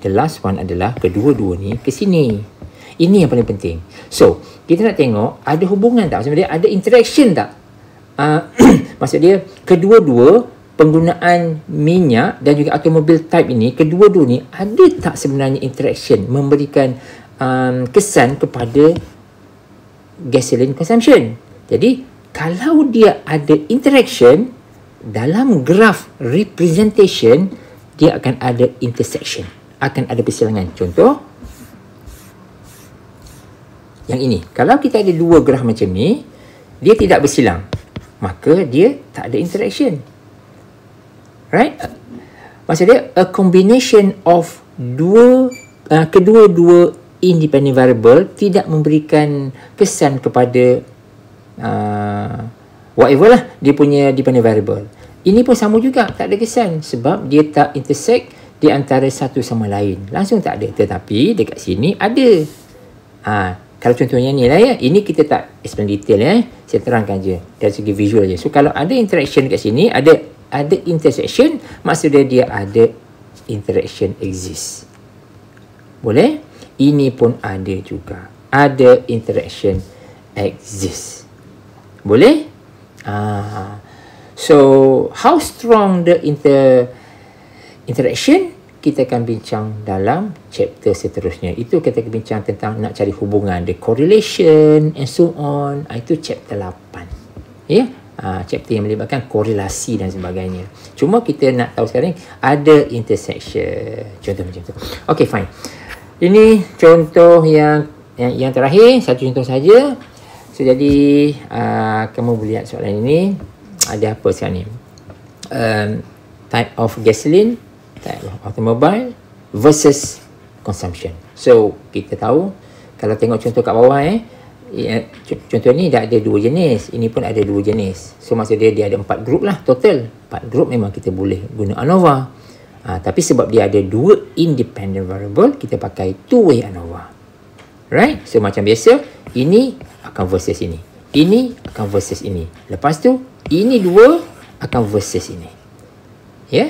The last one adalah kedua-dua ni ke sini. Ini yang paling penting. So, kita nak tengok ada hubungan tak? Maksud dia ada interaction tak? Maksud dia, kedua-dua penggunaan minyak dan juga automobil type ini, kedua-dua ni ada tak sebenarnya interaction memberikan kesan kepada gasoline consumption. Jadi kalau dia ada interaction dalam graph representation, dia akan ada intersection, akan ada persilangan. Contoh yang ini, kalau kita ada dua graph macam ni, dia tidak bersilang, maka dia tak ada interaction, right? Maksud dia a combination of kedua-dua independent variable tidak memberikan kesan kepada whatever lah dia punya dependent variable. Ini pun sama juga, tak ada kesan sebab dia tak intersect di antara satu sama lain. Langsung tak ada. Tetapi dekat sini ada. Kalau contohnya ni lah ya, ini kita tak explain detail ya. Saya terangkan je dari segi visual je. So kalau ada interaction dekat sini, ada intersection, maksudnya dia ada interaction exist. Boleh? Ini pun ada juga. Ada interaction exist. Boleh? So, how strong the interaction? Kita akan bincang dalam chapter seterusnya. Itu kita akan bincang tentang nak cari hubungan, the correlation and so on. Itu chapter 8. Ya? Chapter yang melibatkan korelasi dan sebagainya. Cuma kita nak tahu sekarang ada intersection. Contoh macam tu. Okay, fine. Ini contoh yang terakhir, satu contoh saja. So jadi kamu boleh lihat soalan ini ada apa sekarang ni? Type of gasoline, type of automobile versus consumption. So kita tahu kalau tengok contoh kat bawah contoh ni dah ada dua jenis, ini pun ada dua jenis. So maksudnya dia ada 4 group lah total. 4 group memang kita boleh guna ANOVA. Tapi sebab dia ada dua independent variable, kita pakai two-way ANOVA. Right? So macam biasa, ini akan versus ini. Ini akan versus ini. Lepas tu, ini dua akan versus ini. Ya?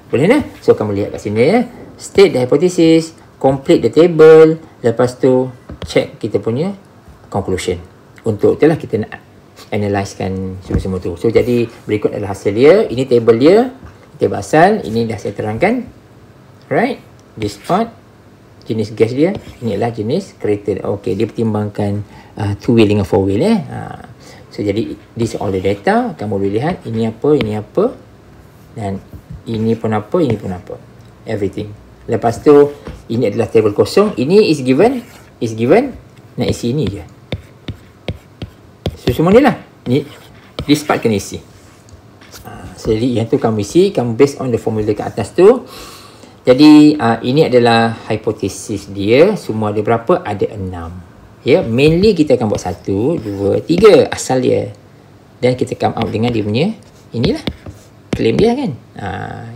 Boleh tak? So kamu lihat kat sini ya. State the hypothesis, complete the table, lepas tu check kita punya conclusion. Untuk itulah kita nak analysekan semua-semua tu. So jadi berikut adalah hasil dia. Ini table dia. Table asal, ini dah saya terangkan. Right? This part, jenis gas dia. Inilah jenis kereta. Okay, dia pertimbangkan two wheel dengan four wheel So jadi this all the data. Kamu boleh lihat ini apa. Dan ini pun apa, ini pun apa. Everything. Lepas tu, ini adalah table kosong. Ini is given. Nak isi ini je. So semua ni lah. This part kena isi. Jadi yang tu kamu isi, kamu based on the formula kat atas tu. Jadi ini adalah hipotesis dia. Semua ada berapa? Ada 6. Ya, mainly kita akan buat 1, 2, 3 asal dia. Dan kita come out dengan dia punya inilah claim dia kan.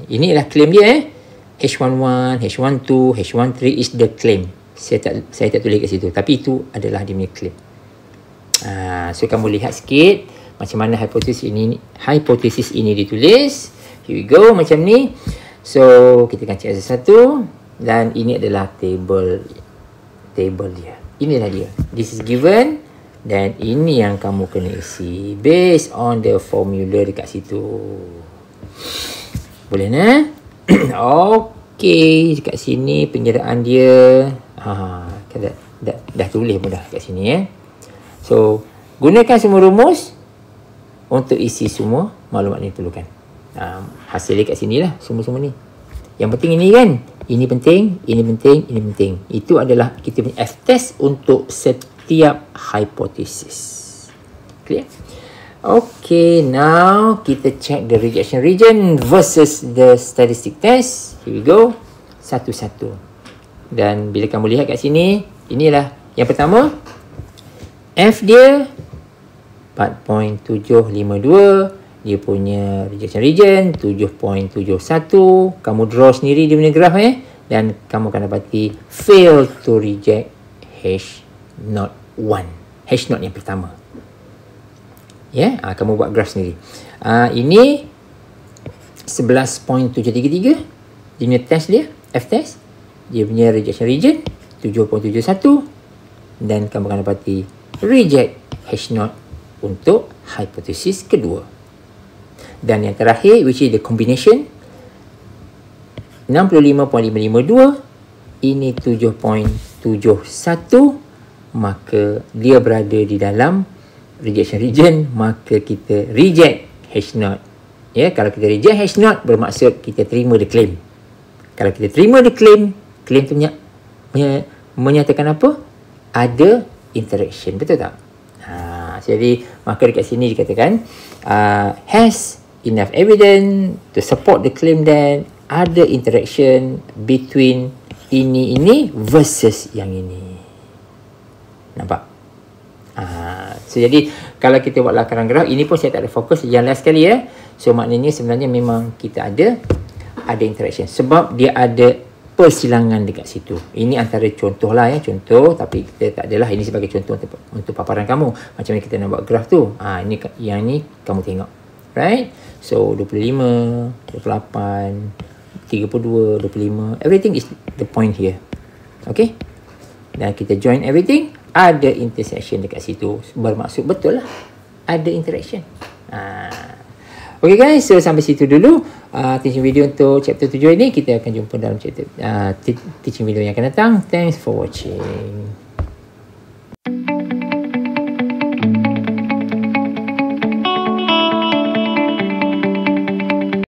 Inilah claim dia H11, H12, H13 is the claim. Saya tak tulis kat situ, tapi itu adalah dia punya claim. So kamu lihat sikit macam mana hipotesis ini ditulis. Here we go macam ni. So kita akan cek satu-satu. Dan ini adalah table dia. Inilah dia. This is given. Dan ini yang kamu kena isi based on the formula dekat situ. Boleh nak? Okay, dekat sini penyeraan dia. Dah tulis pun dah kat sini So gunakan semua rumus untuk isi semua maklumat yang diperlukan. Hasil dia kat sini lah, semua-semua ni. Yang penting ini kan, ini penting, ini penting, ini penting. Itu adalah kita punya F-test untuk setiap hipotesis. Clear? Okay, now kita check the rejection region versus the statistic test. Here we go. Satu-satu. Dan bila kamu lihat kat sini, inilah yang pertama. F dia 4.752. Dia punya rejection region 7.71. Kamu draw sendiri dia punya graph dan kamu akan dapati fail to reject H01. H0 yang pertama. Kamu buat graph sendiri. Ini 11.733. Dia punya test dia, F-test. Dia punya rejection region 7.71. Dan kamu akan dapati reject H0 untuk hipotesis kedua. Dan yang terakhir, which is the combination, 65.552. Ini 7.71. Maka dia berada di dalam rejection region. Maka kita reject H0. Kalau kita reject H0, bermaksud kita terima the claim. Kalau kita terima the claim tu menyatakan apa? Ada interaction. Betul tak? Jadi, maka dekat sini dikatakan has enough evidence to support the claim that ada interaction between ini versus yang ini. Nampak? So jadi kalau kita buat lakaran graf, ini pun saya tak ada fokus, yang last sekali ya. So maknanya sebenarnya memang kita ada interaction sebab dia ada persilangan dekat situ. Ini antara contoh lah ya, contoh, tapi kita tak adalah, ini sebagai contoh untuk paparan kamu macam mana kita nak buat graf tu. Ini yang ni kamu tengok, right? So 25, 28, 32, 25, everything is the point here. Okay, dan kita join everything, ada intersection dekat situ, bermaksud betul lah ada interaction. Okay guys, so sampai situ dulu teaching video untuk chapter 7 ini. Kita akan jumpa dalam chapter teaching video yang akan datang. Thanks for watching.